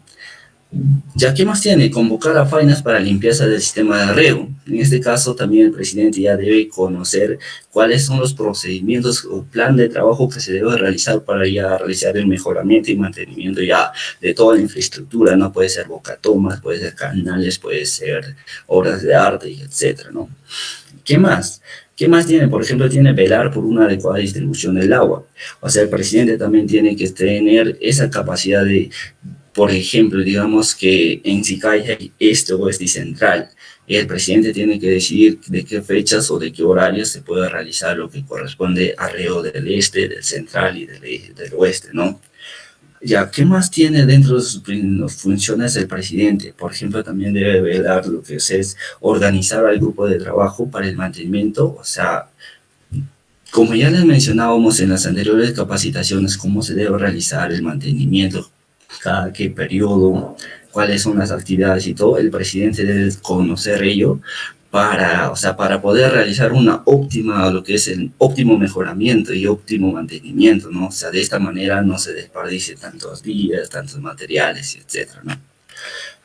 Ya, ¿qué más tiene? Convocar a faenas para limpieza del sistema de riego. En este caso, también el presidente ya debe conocer cuáles son los procedimientos o plan de trabajo que se debe realizar para ya realizar el mejoramiento y mantenimiento ya de toda la infraestructura, ¿no? Puede ser bocatomas, puede ser canales, puede ser obras de arte, y etcétera, ¿no? ¿Qué más? ¿Qué más tiene? Por ejemplo, tiene velar por una adecuada distribución del agua. O sea, el presidente también tiene que tener esa capacidad de, por ejemplo, digamos que en Sicay hay este, oeste y central. El presidente tiene que decidir de qué fechas o de qué horarios se puede realizar lo que corresponde al riego del este, del central y del oeste, ¿no? Ya, ¿qué más tiene dentro de sus funciones el presidente? Por ejemplo, también debe velar lo que es organizar al grupo de trabajo para el mantenimiento, o sea, como ya les mencionábamos en las anteriores capacitaciones, cómo se debe realizar el mantenimiento, cada qué periodo, cuáles son las actividades y todo, el presidente debe conocer ello para, o sea, para poder realizar una óptima, lo que es el óptimo mejoramiento y óptimo mantenimiento, ¿no? O sea, de esta manera no se desperdicie tantos días, tantos materiales, etcétera, ¿no?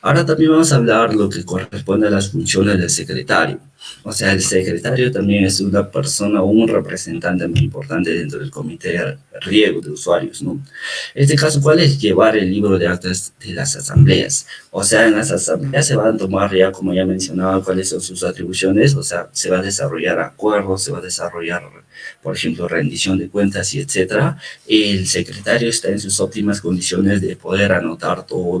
Ahora también vamos a hablar lo que corresponde a las funciones del secretario. O sea, el secretario también es una persona o un representante muy importante dentro del comité de riego de usuarios, ¿no? En este caso, ¿cuál es? Llevar el libro de actas de las asambleas. O sea, en las asambleas se van a tomar ya, como ya mencionaba, cuáles son sus atribuciones. O sea, se va a desarrollar acuerdos, se va a desarrollar, por ejemplo, rendición de cuentas y etcétera. El secretario está en sus óptimas condiciones de poder anotar todo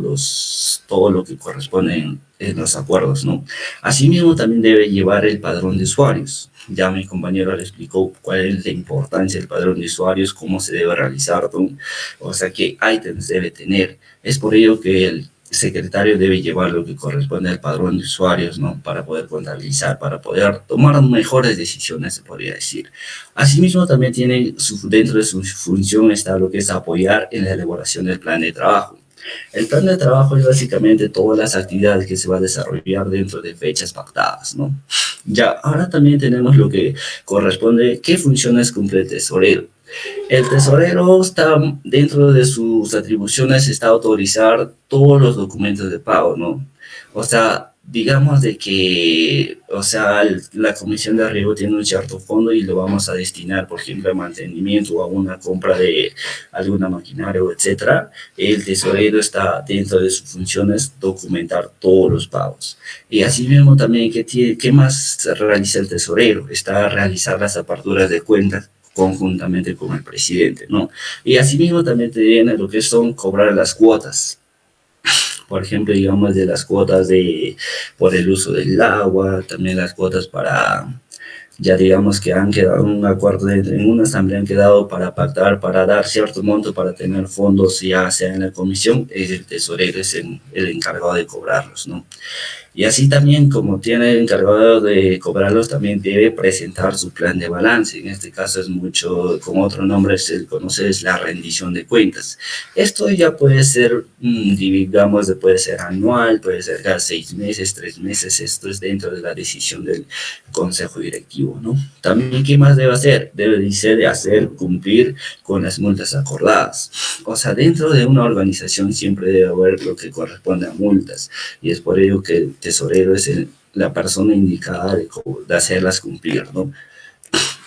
lo que corresponde en los acuerdos, ¿no? Asimismo, también debe llevar el padrón de usuarios. Ya mi compañero le explicó cuál es la importancia del padrón de usuarios, cómo se debe realizar, ¿no? O sea, qué ítems debe tener. Es por ello que el secretario debe llevar lo que corresponde al padrón de usuarios, ¿no? Para poder contabilizar, para poder tomar mejores decisiones, se podría decir. Asimismo, también tiene dentro de su función está lo que es apoyar en la elaboración del plan de trabajo. El plan de trabajo es básicamente todas las actividades que se va a desarrollar dentro de fechas pactadas, ¿no? Ya, ahora también tenemos lo que corresponde, ¿qué funciones cumple el tesorero? El tesorero está dentro de sus atribuciones, está autorizar todos los documentos de pago, ¿no? O sea, digamos de que, o sea, la comisión de arribo tiene un cierto fondo y lo vamos a destinar, por ejemplo, a mantenimiento o a una compra de alguna maquinaria, etcétera. El tesorero está dentro de sus funciones documentar todos los pagos. Y así mismo también, ¿qué más realiza el tesorero? Está a realizar las aperturas de cuentas conjuntamente con el presidente, ¿no? Y asimismo también tiene lo que son cobrar las cuotas. Por ejemplo, digamos, de las cuotas por el uso del agua, también las cuotas para, ya digamos que han quedado un acuerdo en una asamblea, han quedado para pactar, para dar cierto monto, para tener fondos, ya sea en la comisión, el tesorero es el encargado de cobrarlos, ¿no? Y así también, como tiene el encargado de cobrarlos, también debe presentar su plan de balance. En este caso es mucho, con otro nombre se conoce, es la rendición de cuentas. Esto ya puede ser, digamos, puede ser anual, puede ser cada 6 meses, 3 meses. Esto es dentro de la decisión del consejo directivo, ¿no? También, ¿qué más debe hacer? Debe de hacer cumplir con las multas acordadas. O sea, dentro de una organización siempre debe haber lo que corresponde a multas. Y es por ello que el tesorero es la persona indicada de hacerlas cumplir, ¿no?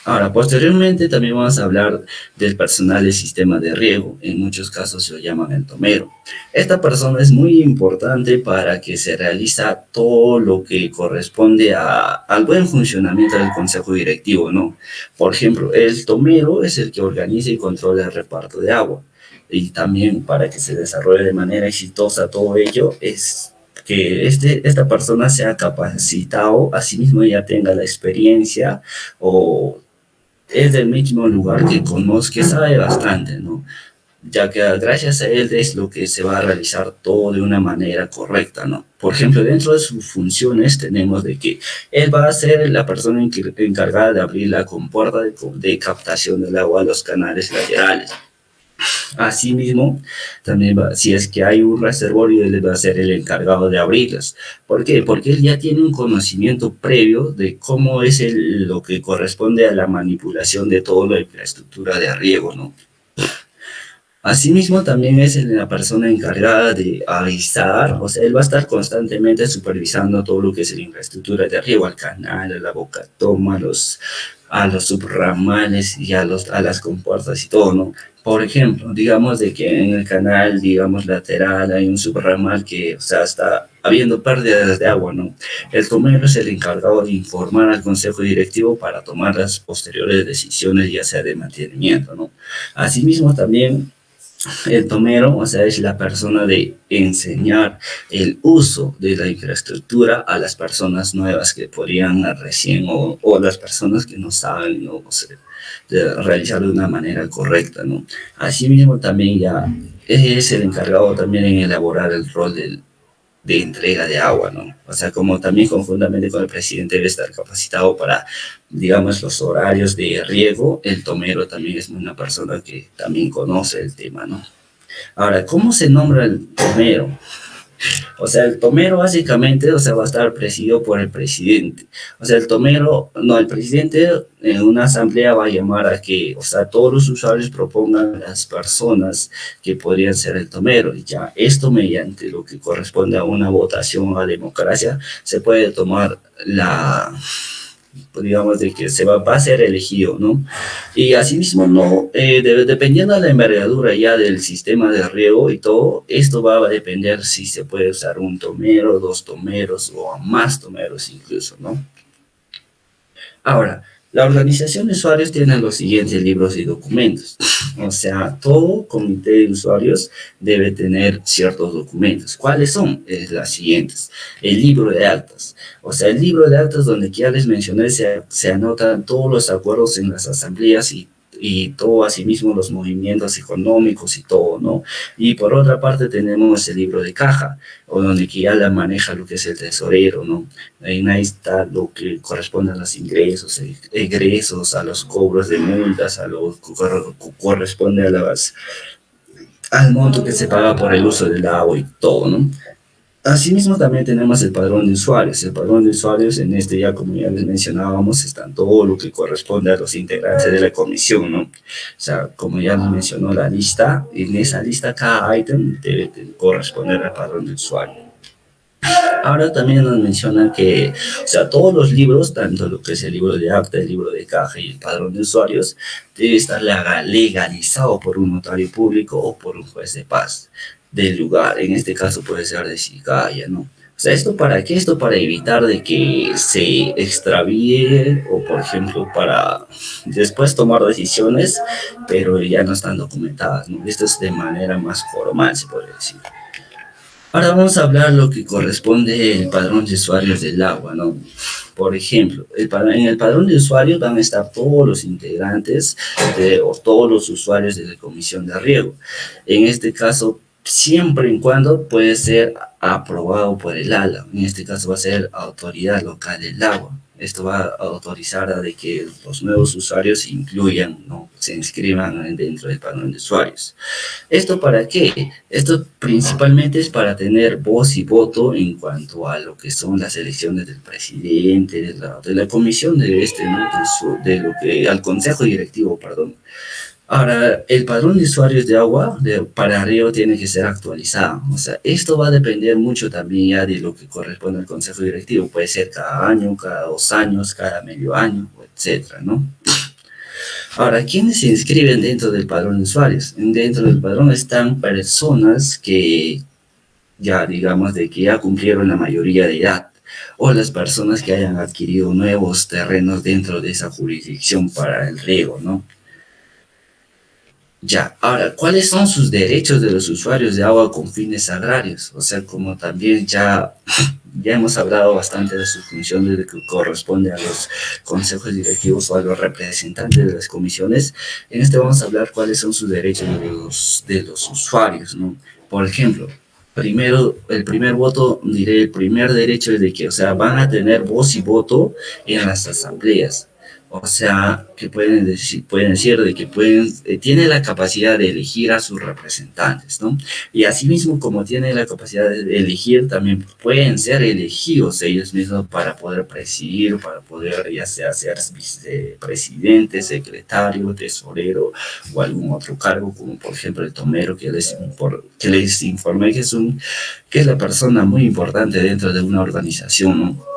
Ahora, posteriormente también vamos a hablar del personal del sistema de riego. En muchos casos se lo llaman el tomero. Esta persona es muy importante para que se realiza todo lo que corresponde al buen funcionamiento del consejo directivo, ¿no? Por ejemplo, el tomero es el que organiza y controla el reparto de agua. Y también para que se desarrolle de manera exitosa todo ello es que esta persona sea capacitado, asimismo ya tenga la experiencia o es del mismo lugar que conozca, que sabe bastante, ¿no? Ya que gracias a él es lo que se va a realizar todo de una manera correcta, ¿no? Por ejemplo, dentro de sus funciones tenemos de que él va a ser la persona encargada de abrir la compuerta de captación del agua a los canales laterales. Asimismo, también si es que hay un reservorio, él va a ser el encargado de abrirlas. ¿Por qué? Porque él ya tiene un conocimiento previo de cómo es lo que corresponde a la manipulación de toda la infraestructura de riego, ¿no? Asimismo, también es la persona encargada de avisar, o sea, él va a estar constantemente supervisando todo lo que es la infraestructura de riego, al canal, a la boca toma, a los subramales y a las compuertas y todo, ¿no? Por ejemplo, digamos de que en el canal, digamos, lateral hay un subramal que, o sea, está habiendo pérdidas de agua, ¿no? El tomero es el encargado de informar al consejo directivo para tomar las posteriores decisiones, ya sea de mantenimiento, ¿no? Asimismo, también El tomero, o sea, es la persona de enseñar el uso de la infraestructura a las personas nuevas que podrían recién o las personas que no saben, ¿no? O sea, de realizarlo de una manera correcta, ¿no? Asimismo, también ya es el encargado también en elaborar el rol de entrega de agua, ¿no? O sea, como también conjuntamente con el presidente debe estar capacitado para, digamos, los horarios de riego, el tomero también es una persona que también conoce el tema, ¿no? Ahora, ¿cómo se nombra el tomero? O sea, el tomero básicamente, o sea, va a estar presidido por el presidente. O sea, el tomero, no, el presidente en una asamblea va a llamar a que, o sea, todos los usuarios propongan las personas que podrían ser el tomero. Y ya esto mediante lo que corresponde a una votación a democracia, se puede tomar digamos, de que va a ser elegido, ¿no? Y asimismo, no, dependiendo de la envergadura ya del sistema de riego y todo, esto va a depender si se puede usar un tomero, dos tomeros o más tomeros incluso, ¿no? Ahora, la organización de usuarios tiene los siguientes libros y documentos. O sea, todo comité de usuarios debe tener ciertos documentos. ¿Cuáles son? Las siguientes. El libro de actas. O sea, el libro de actas donde ya les mencioné se anotan todos los acuerdos en las asambleas y todo, asimismo los movimientos económicos y todo, ¿no? Y por otra parte tenemos el libro de caja, o donde que ya la maneja lo que es el tesorero, ¿no? Ahí está lo que corresponde a los ingresos, egresos, a los cobros de multas, a lo que corresponde al monto que se paga por el uso del agua y todo, ¿no? Asimismo, también tenemos el padrón de usuarios. El padrón de usuarios, en este ya, como ya les mencionábamos, está todo lo que corresponde a los integrantes de la comisión, ¿no? O sea, como ya les mencionó la lista, en esa lista cada ítem debe corresponder al padrón de usuario. Ahora también nos mencionan que, o sea, todos los libros, tanto lo que es el libro de acta, el libro de caja y el padrón de usuarios, debe estar legalizado por un notario público o por un juez de paz del lugar. En este caso puede ser de Sicaya, ¿no? O sea, ¿esto para qué? Esto para evitar de que se extravíe o, por ejemplo, para después tomar decisiones, pero ya no están documentadas, ¿no? Esto es de manera más formal, se podría decir. Ahora vamos a hablar lo que corresponde al padrón de usuarios del agua, ¿no? Por ejemplo, en el padrón de usuarios van a estar todos los integrantes o todos los usuarios de la comisión de riego. En este caso, siempre y cuando puede ser aprobado por el ALA. En este caso va a ser Autoridad Local del Agua. Esto va a autorizar a de que los nuevos usuarios se incluyan, ¿no? Se inscriban dentro del padrón de usuarios. ¿Esto para qué? Esto principalmente es para tener voz y voto en cuanto a lo que son las elecciones del presidente, de la comisión de ¿no? Al consejo directivo, perdón. Ahora, el padrón de usuarios de agua para Río tiene que ser actualizado. O sea, esto va a depender mucho también ya de lo que corresponde al consejo directivo. Puede ser cada año, cada 2 años, cada medio año, etcétera, ¿no? Ahora, ¿quiénes se inscriben dentro del padrón de usuarios? Dentro del padrón están personas que ya, digamos, de que ya cumplieron la mayoría de edad, o las personas que hayan adquirido nuevos terrenos dentro de esa jurisdicción para el riego, ¿no? Ya, ahora, ¿cuáles son sus derechos de los usuarios de agua con fines agrarios? O sea, como también ya hemos hablado bastante de su función de que corresponde a los consejos directivos o a los representantes de las comisiones, en este vamos a hablar cuáles son sus derechos de los usuarios, ¿no? Por ejemplo, primero, el primer voto, diré, el primer derecho es de que, o sea, van a tener voz y voto en las asambleas. O sea, que pueden decir de que tiene la capacidad de elegir a sus representantes, ¿no? Y asimismo, como tienen la capacidad de elegir, también pueden ser elegidos ellos mismos para poder presidir, para poder ya sea ser vicepresidente, secretario, tesorero o algún otro cargo, como por ejemplo el tomero, que les informé que es la persona muy importante dentro de una organización, ¿no?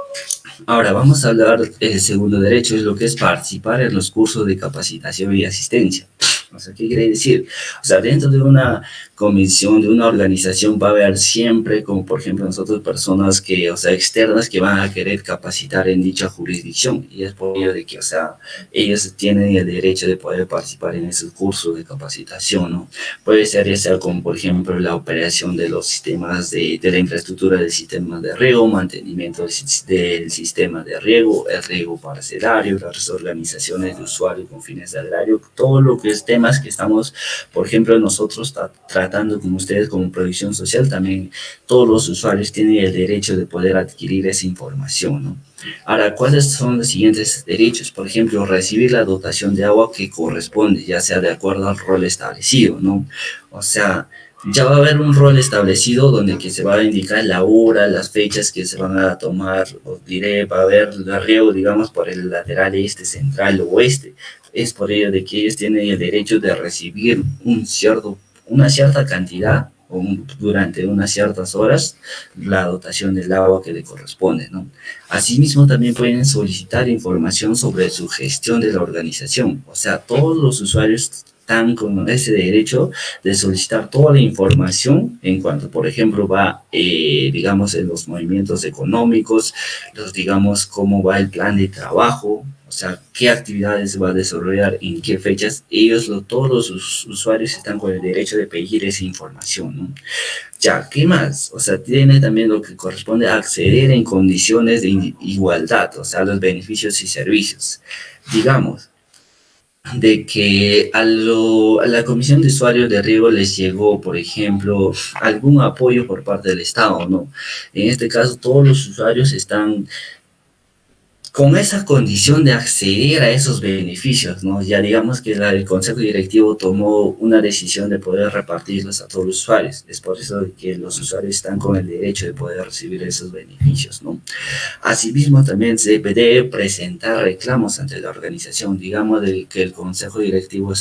Ahora vamos a hablar del segundo derecho, es lo que es participar en los cursos de capacitación y asistencia. O sea, ¿qué quiere decir? O sea, dentro de una comisión de una organización va a haber siempre, como por ejemplo nosotros, personas que, o sea, externas que van a querer capacitar en dicha jurisdicción, y es por ello de que, o sea, ellos tienen el derecho de poder participar en esos cursos de capacitación, ¿no? Puede ser ya sea como por ejemplo la operación de los sistemas de la infraestructura del sistema de riego, mantenimiento del sistema de riego, el riego parcelario, las organizaciones de usuarios con fines de agrario, todo lo que es temas que estamos, por ejemplo, nosotros tratando con ustedes como Provisión Social. También todos los usuarios tienen el derecho de poder adquirir esa información, ¿no? Ahora, ¿cuáles son los siguientes derechos? Por ejemplo, recibir la dotación de agua que corresponde, ya sea de acuerdo al rol establecido, ¿no? O sea, ya va a haber un rol establecido donde que se va a indicar la hora, las fechas que se van a tomar, os diré, va a haber el riego, digamos, por el lateral este, central o oeste. Es por ello de que ellos tienen el derecho de recibir una cierta cantidad durante unas ciertas horas la dotación del agua que le corresponde, ¿no? Asimismo, también pueden solicitar información sobre su gestión de la organización. O sea, todos los usuarios están con ese derecho de solicitar toda la información en cuanto, por ejemplo, va, digamos, en los movimientos económicos, digamos, cómo va el plan de trabajo, o sea, qué actividades va a desarrollar, en qué fechas. Todos los usuarios están con el derecho de pedir esa información, ¿no? Ya, ¿qué más? O sea, tiene también lo que corresponde a acceder en condiciones de igualdad, o sea, los beneficios y servicios. Digamos, de que a la Comisión de Usuarios de Riego les llegó, por ejemplo, algún apoyo por parte del Estado, ¿no? En este caso, todos los usuarios están con esa condición de acceder a esos beneficios, ¿no? Ya digamos que el Consejo Directivo tomó una decisión de poder repartirlos a todos los usuarios. Es por eso que los usuarios están con el derecho de poder recibir esos beneficios, ¿no? Asimismo, también se debe presentar reclamos ante la organización, digamos, de que el Consejo Directivo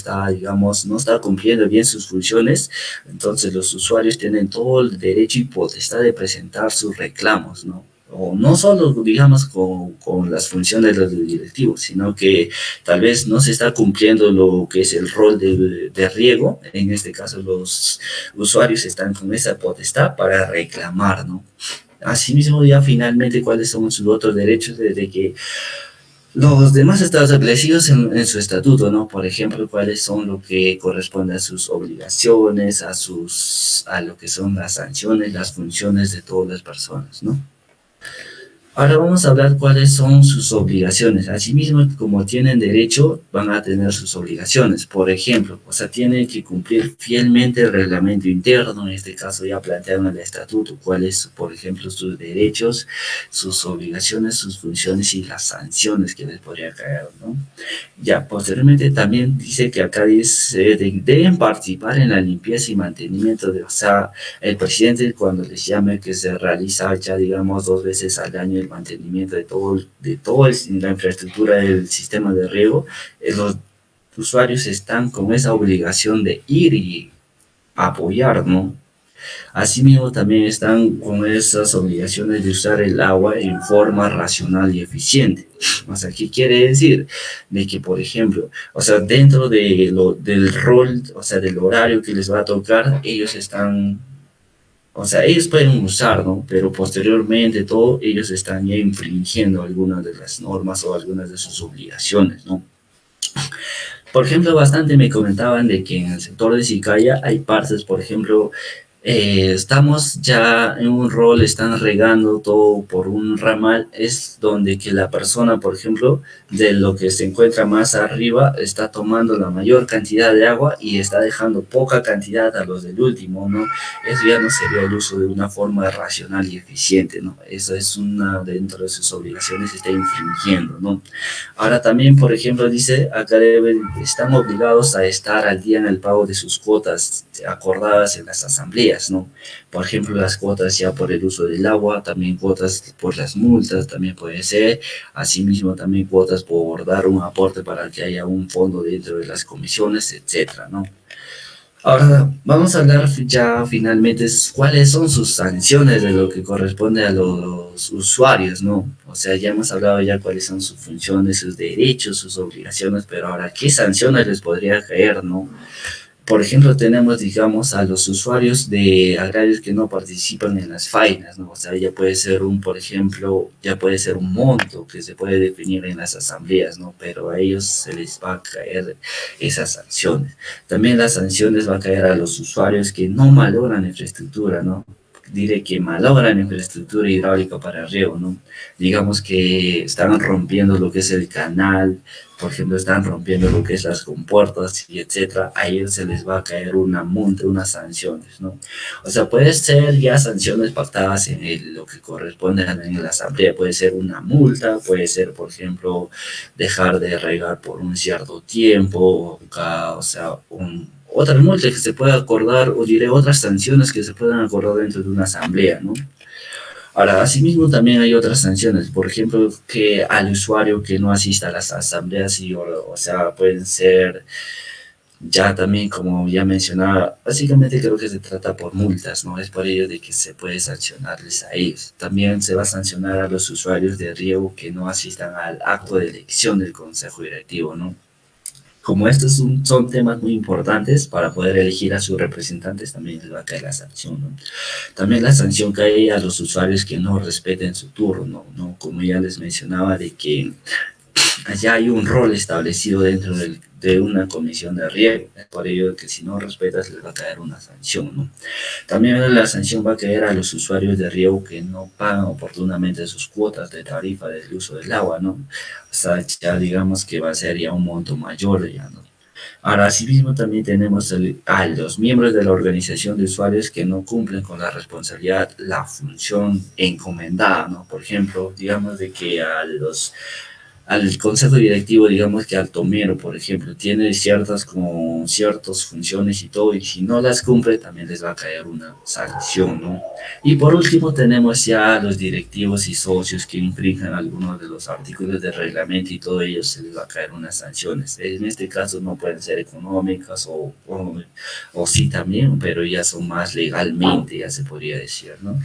no está cumpliendo bien sus funciones. Entonces los usuarios tienen todo el derecho y potestad de presentar sus reclamos, ¿no? O no solo, digamos, con las funciones de los directivos, sino que tal vez no se está cumpliendo lo que es el rol de riego. En este caso, los usuarios están con esa potestad para reclamar, ¿no? Asimismo, ya finalmente, ¿cuáles son sus otros derechos? Desde que los demás estados establecidos en su estatuto, ¿no? Por ejemplo, cuáles son lo que corresponde a sus obligaciones, a lo que son las sanciones, las funciones de todas las personas, ¿no? Ahora vamos a hablar cuáles son sus obligaciones. Asimismo, como tienen derecho, van a tener sus obligaciones. Por ejemplo, o sea, tienen que cumplir fielmente el reglamento interno. En este caso ya plantearon el estatuto cuáles, por ejemplo, sus derechos, sus obligaciones, sus funciones y las sanciones que les podría caer, ¿no? Ya, posteriormente también dice que acá dice deben participar en la limpieza y mantenimiento o sea, el presidente cuando les llame que se realiza ya, digamos, 2 veces al año el mantenimiento de toda la infraestructura del sistema de riego, los usuarios están con esa obligación de ir y apoyar, ¿no? Asimismo, también están con esas obligaciones de usar el agua en forma racional y eficiente. O sea, ¿qué quiere decir? De que, por ejemplo, o sea, dentro del rol, o sea, del horario que les va a tocar, ellos pueden usar, ¿no? Pero posteriormente ellos están ya infringiendo algunas de las normas o algunas de sus obligaciones, ¿no? Por ejemplo, bastante me comentaban de que en el sector de Sicaya hay partes, por ejemplo, estamos ya en un rol, están regando todo por un ramal, es donde que la persona, por ejemplo, de lo que se encuentra más arriba, está tomando la mayor cantidad de agua y está dejando poca cantidad a los del último, ¿no? Eso ya no sería el uso de una forma racional y eficiente, ¿no? Eso es dentro de sus obligaciones, está infringiendo, ¿no? Ahora también, por ejemplo, dice, acá están obligados a estar al día en el pago de sus cuotas acordadas en las asambleas, ¿no? Por ejemplo, las cuotas ya por el uso del agua, también cuotas por las multas, también puede ser, asimismo también cuotas por dar un aporte para que haya un fondo dentro de las comisiones, etcétera, ¿no? Ahora vamos a hablar ya finalmente cuáles son sus sanciones de lo que corresponde a los usuarios, ¿no? O sea, ya hemos hablado ya cuáles son sus funciones, sus derechos, sus obligaciones, pero ahora, ¿qué sanciones les podría caer, no? Por ejemplo, tenemos, digamos, a los usuarios de agrarios que no participan en las faenas, ¿no? O sea, ya puede ser por ejemplo, ya puede ser un monto que se puede definir en las asambleas, ¿no? Pero a ellos se les va a caer esas sanciones. También las sanciones van a caer a los usuarios que no malogran infraestructura, ¿no? Diré que malogran infraestructura hidráulica para riego, ¿no? Digamos que están rompiendo lo que es el canal, por ejemplo, están rompiendo lo que es las compuertas y etcétera, a ellos se les va a caer una multa, unas sanciones, ¿no? O sea, puede ser ya sanciones pactadas en lo que corresponde en la asamblea, puede ser una multa, puede ser, por ejemplo, dejar de regar por un cierto tiempo, o sea, otra multa que se pueda acordar, o diré otras sanciones que se puedan acordar dentro de una asamblea, ¿no? Ahora, asimismo también hay otras sanciones, por ejemplo, que al usuario que no asista a las asambleas, o sea, pueden ser ya también, como ya mencionaba, básicamente creo que se trata por multas, ¿no? Es por ello de que se puede sancionarles a ellos. También se va a sancionar a los usuarios de riego que no asistan al acto de elección del consejo directivo, ¿no? Como estos son temas muy importantes para poder elegir a sus representantes, también les va a caer la sanción, ¿no? También la sanción cae a los usuarios que no respeten su turno, ¿no? Como ya les mencionaba, de que allá hay un rol establecido dentro de una comisión de riego, es por ello que si no respetas les va a caer una sanción, ¿no? También la sanción va a caer a los usuarios de riego que no pagan oportunamente sus cuotas de tarifa del uso del agua, ¿no? O sea, ya digamos que va a ser ya un monto mayor, ya, ¿no? Ahora, asimismo, también tenemos a los miembros de la organización de usuarios que no cumplen con la responsabilidad, la función encomendada, ¿no? Por ejemplo, digamos de que al consejo directivo, digamos que al tomero, por ejemplo, tiene ciertas funciones y todo, y si no las cumple, también les va a caer una sanción, ¿no? Y por último, tenemos ya a los directivos y socios que infrinjan algunos de los artículos del reglamento y todo ello se les va a caer unas sanciones. En este caso no pueden ser económicas o sí también, pero ya son más legalmente, ya se podría decir, ¿no?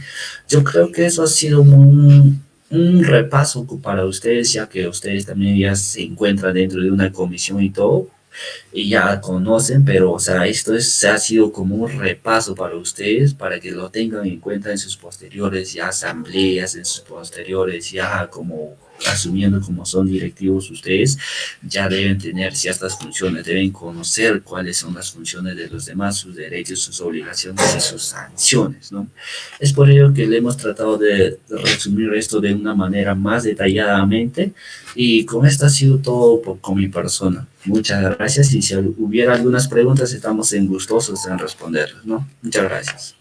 Yo creo que eso ha sido un repaso para ustedes, ya que ustedes también ya se encuentran dentro de una comisión y todo, y ya conocen, pero o sea, ha sido como un repaso para ustedes, para que lo tengan en cuenta en sus posteriores ya asambleas, en sus posteriores ya como asumiendo como son directivos ustedes, ya deben tener ciertas funciones, deben conocer cuáles son las funciones de los demás, sus derechos, sus obligaciones y sus sanciones, ¿no? Es por ello que le hemos tratado de resumir esto de una manera más detalladamente y con esto ha sido todo con mi persona. Muchas gracias y si hubiera algunas preguntas estamos gustosos en responderlas, ¿no? Muchas gracias.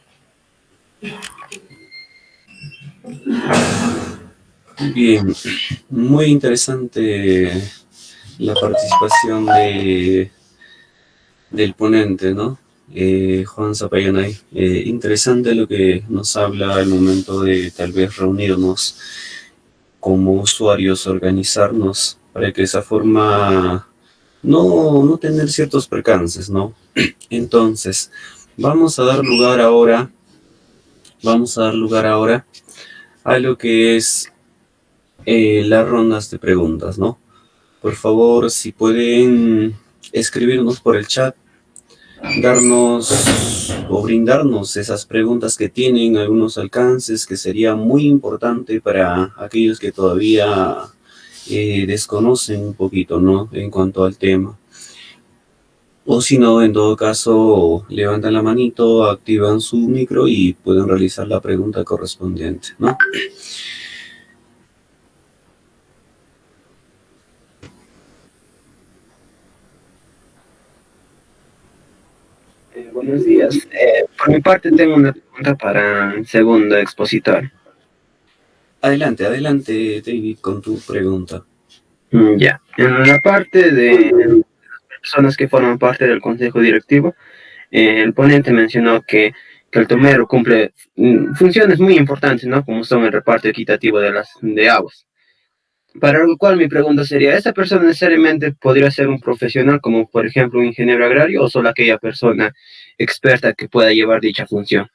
Bien, muy interesante la participación del ponente, ¿no? Juan Zapayanay. Interesante lo que nos habla al momento de tal vez reunirnos como usuarios, organizarnos para que de esa forma no tener ciertos percances, ¿no? Entonces, vamos a dar lugar ahora a lo que es las rondas de preguntas, ¿no? Por favor, si pueden escribirnos por el chat, darnos o brindarnos esas preguntas que tienen algunos alcances que sería muy importante para aquellos que todavía desconocen un poquito, ¿no? En cuanto al tema. O si no, en todo caso, levantan la manito, activan su micro y pueden realizar la pregunta correspondiente, ¿no? Buenos días. Por mi parte tengo una pregunta para el segundo expositor. Adelante, David, con tu pregunta. Ya. En la parte de las personas que forman parte del consejo directivo, el ponente mencionó que el tomero cumple funciones muy importantes, ¿no? Como son el reparto equitativo de aguas. Para lo cual mi pregunta sería, ¿esa persona necesariamente podría ser un profesional, como por ejemplo un ingeniero agrario, o solo aquella persona experta que pueda llevar dicha función?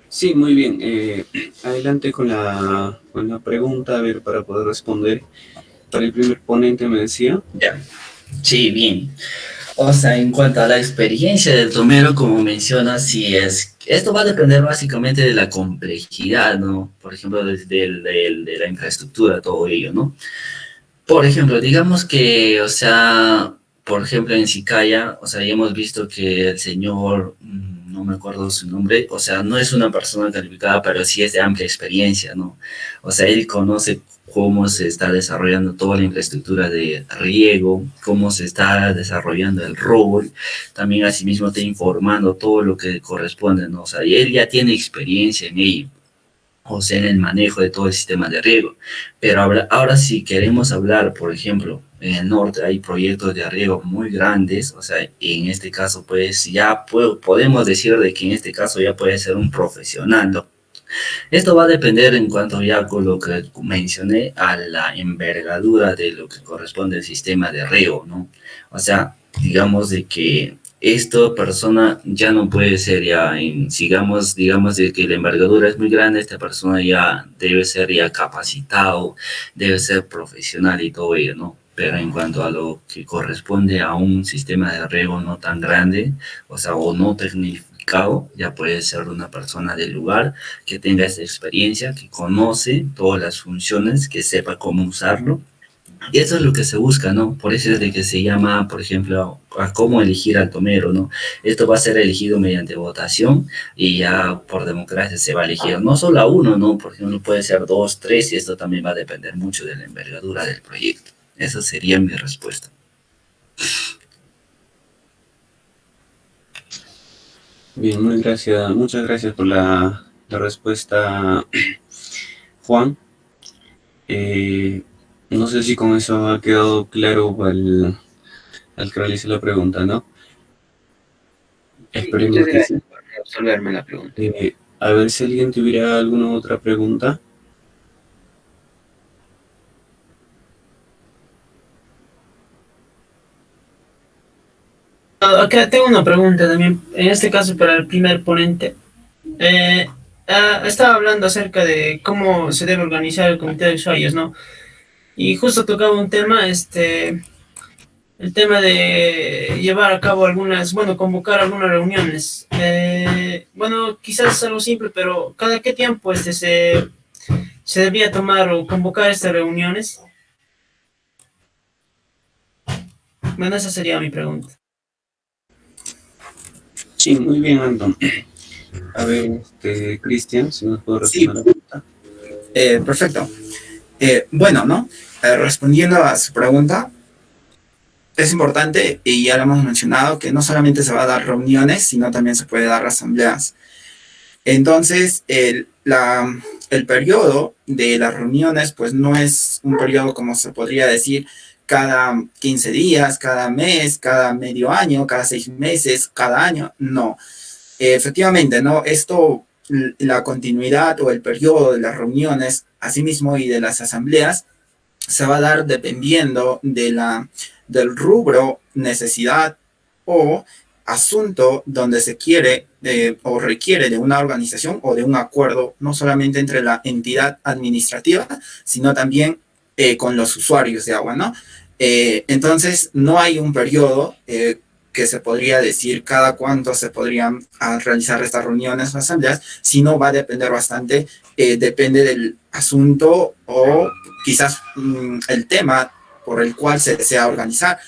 Sí, muy bien. Adelante con la pregunta, a ver, para poder responder. Para el primer ponente me decía. Ya. Sí, bien. O sea, en cuanto a la experiencia del tomero, como mencionas, sí es, esto va a depender básicamente de la complejidad, ¿no? Por ejemplo, de la infraestructura, todo ello, ¿no? Por ejemplo, digamos que, o sea, por ejemplo, en Sicaya, o sea, ya hemos visto que el señor, no me acuerdo su nombre, o sea, no es una persona calificada, pero sí es de amplia experiencia, ¿no? O sea, él conoce cómo se está desarrollando toda la infraestructura de riego, cómo se está desarrollando el robo, también asimismo está informando todo lo que corresponde, ¿no? O sea, y él ya tiene experiencia en ello, o sea, en el manejo de todo el sistema de riego. Pero ahora si queremos hablar, por ejemplo, en el norte hay proyectos de riego muy grandes, o sea, en este caso, pues ya podemos decir de que en este caso ya puede ser un profesional, ¿no? Esto va a depender en cuanto ya con lo que mencioné a la envergadura de lo que corresponde al sistema de riego, ¿no? O sea, digamos de que esta persona ya no puede ser ya, digamos de que la envergadura es muy grande, esta persona ya debe ser ya capacitado, debe ser profesional y todo ello, ¿no? Pero en cuanto a lo que corresponde a un sistema de riego no tan grande, o sea, o no tecnificado, ya puede ser una persona del lugar que tenga esa experiencia, que conoce todas las funciones, que sepa cómo usarlo. Y eso es lo que se busca, ¿no? Por eso es de que se llama, por ejemplo, a cómo elegir al tomero, ¿no? Esto va a ser elegido mediante votación y ya por democracia se va a elegir no solo a uno, ¿no? Por ejemplo, puede ser dos, tres y esto también va a depender mucho de la envergadura del proyecto. Esa sería mi respuesta. Bien, muchas gracias por la respuesta, Juan. Eh, no sé si con eso ha quedado claro al que realice la pregunta, ¿no? Sí, Esperemos muchas que sí. gracias por resolverme la pregunta. A ver si alguien tuviera alguna otra pregunta. Acá tengo una pregunta también, en este caso para el primer ponente. Eh, Estaba hablando acerca de cómo se debe organizar el comité de usuarios, ¿no? Y justo tocaba un tema, el tema de llevar a cabo algunas, bueno, convocar algunas reuniones. Bueno, quizás es algo simple, pero ¿cada qué tiempo se debía tomar o convocar estas reuniones? Bueno, esa sería mi pregunta. Sí, muy bien, Anton. A ver, Cristian, si nos puede Sí, responder la pregunta. perfecto. Bueno, ¿no? Respondiendo a su pregunta, es importante, y ya lo hemos mencionado, que no solamente se va a dar reuniones, sino también se puede dar asambleas. Entonces, el periodo de las reuniones, pues no es un periodo, como se podría decir, cada 15 días, cada mes, cada medio año, cada 6 meses, cada año. No. Efectivamente, ¿no? Esto, la continuidad o el periodo de las reuniones, asimismo, y de las asambleas, se va a dar dependiendo del rubro, necesidad o asunto donde se quiere o requiere de una organización o de un acuerdo, no solamente entre la entidad administrativa, sino también con los usuarios de agua, ¿no? Entonces, no hay un periodo que se podría decir cada cuánto se podrían realizar estas reuniones o asambleas, sino va a depender bastante, depende del asunto o quizás el tema por el cual se desea organizar.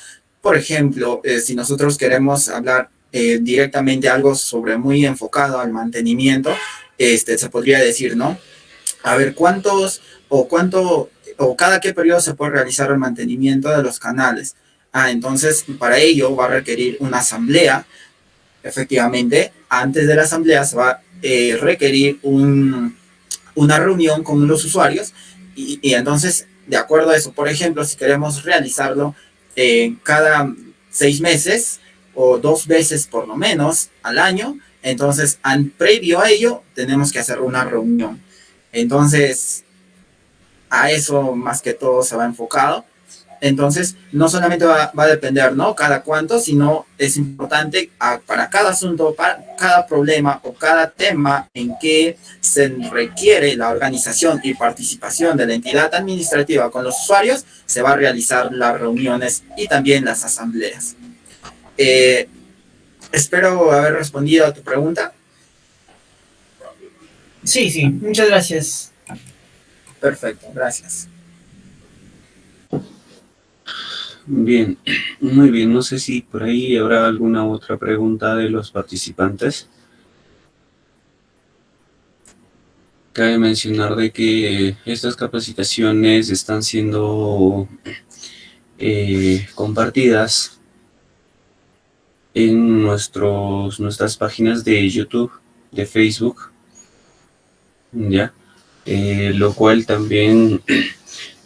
Por ejemplo, si nosotros queremos hablar directamente algo sobre muy enfocado al mantenimiento, se podría decir, ¿no? A ver, cuánto o cada qué periodo se puede realizar el mantenimiento de los canales. Entonces, para ello va a requerir una asamblea. Efectivamente, antes de la asamblea se va a requerir una reunión con los usuarios y entonces, de acuerdo a eso, por ejemplo, si queremos realizarlo cada 6 meses o 2 veces por lo menos al año, entonces, previo a ello, tenemos que hacer una reunión. Entonces, a eso más que todo se va enfocado. Entonces, no solamente va a depender, ¿no? Cada cuánto, sino es importante para cada asunto, para cada problema o cada tema en que se requiere la organización y participación de la entidad administrativa con los usuarios, se va a realizar las reuniones y también las asambleas. Espero haber respondido a tu pregunta. Sí, muchas gracias. Perfecto, gracias. Bien, muy bien. No sé si por ahí habrá alguna otra pregunta de los participantes. Cabe mencionar de que estas capacitaciones están siendo compartidas en nuestras páginas de YouTube, de Facebook, ¿ya? Lo cual también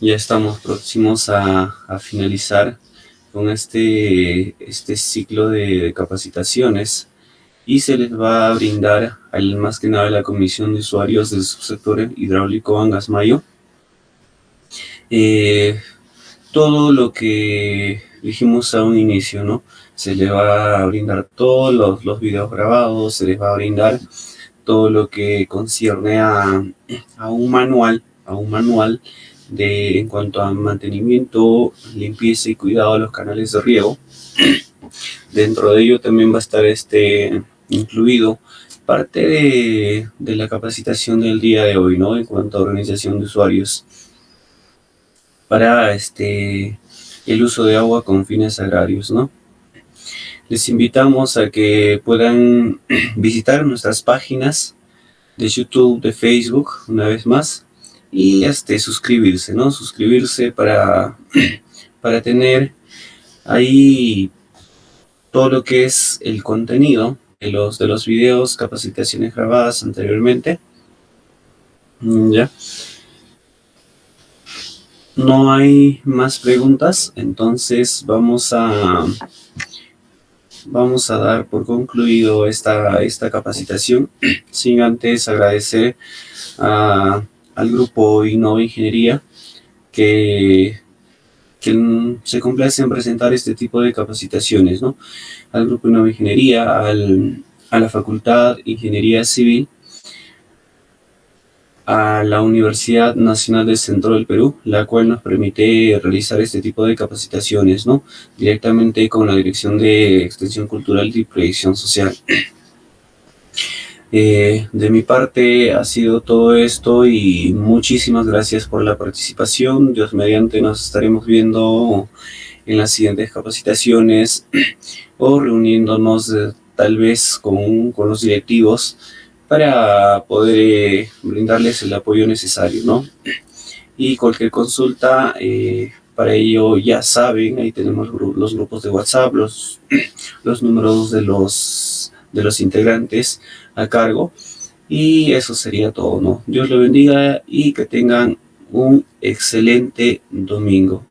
ya estamos próximos a finalizar con este ciclo de capacitaciones y se les va a brindar más que nada a la Comisión de Usuarios del Subsector Hidráulico Angasmayo todo lo que dijimos a un inicio, ¿no? Se les va a brindar todos los videos grabados, se les va a brindar todo lo que concierne a un manual en cuanto a mantenimiento, limpieza y cuidado de los canales de riego. Dentro de ello también va a estar incluido parte de la capacitación del día de hoy, ¿no? En cuanto a organización de usuarios para el uso de agua con fines agrarios, ¿no? Les invitamos a que puedan visitar nuestras páginas de YouTube, de Facebook, una vez más, y suscribirse, ¿no? Suscribirse para tener ahí todo lo que es el contenido de los videos, capacitaciones grabadas anteriormente. ¿Ya? No hay más preguntas, entonces vamos a dar por concluido esta capacitación, sin antes agradecer al grupo Innova Ingeniería que se complace en presentar este tipo de capacitaciones, ¿no? Al grupo Innova Ingeniería, a la Facultad de Ingeniería Civil, a la Universidad Nacional del Centro del Perú, la cual nos permite realizar este tipo de capacitaciones, ¿no? Directamente con la Dirección de Extensión Cultural y Proyección Social. De mi parte ha sido todo esto y muchísimas gracias por la participación. Dios mediante nos estaremos viendo en las siguientes capacitaciones o reuniéndonos tal vez con los directivos para poder brindarles el apoyo necesario, ¿no? Y cualquier consulta, para ello ya saben, ahí tenemos los grupos de WhatsApp, los números de los integrantes a cargo, y eso sería todo, ¿no? Dios lo bendiga y que tengan un excelente domingo.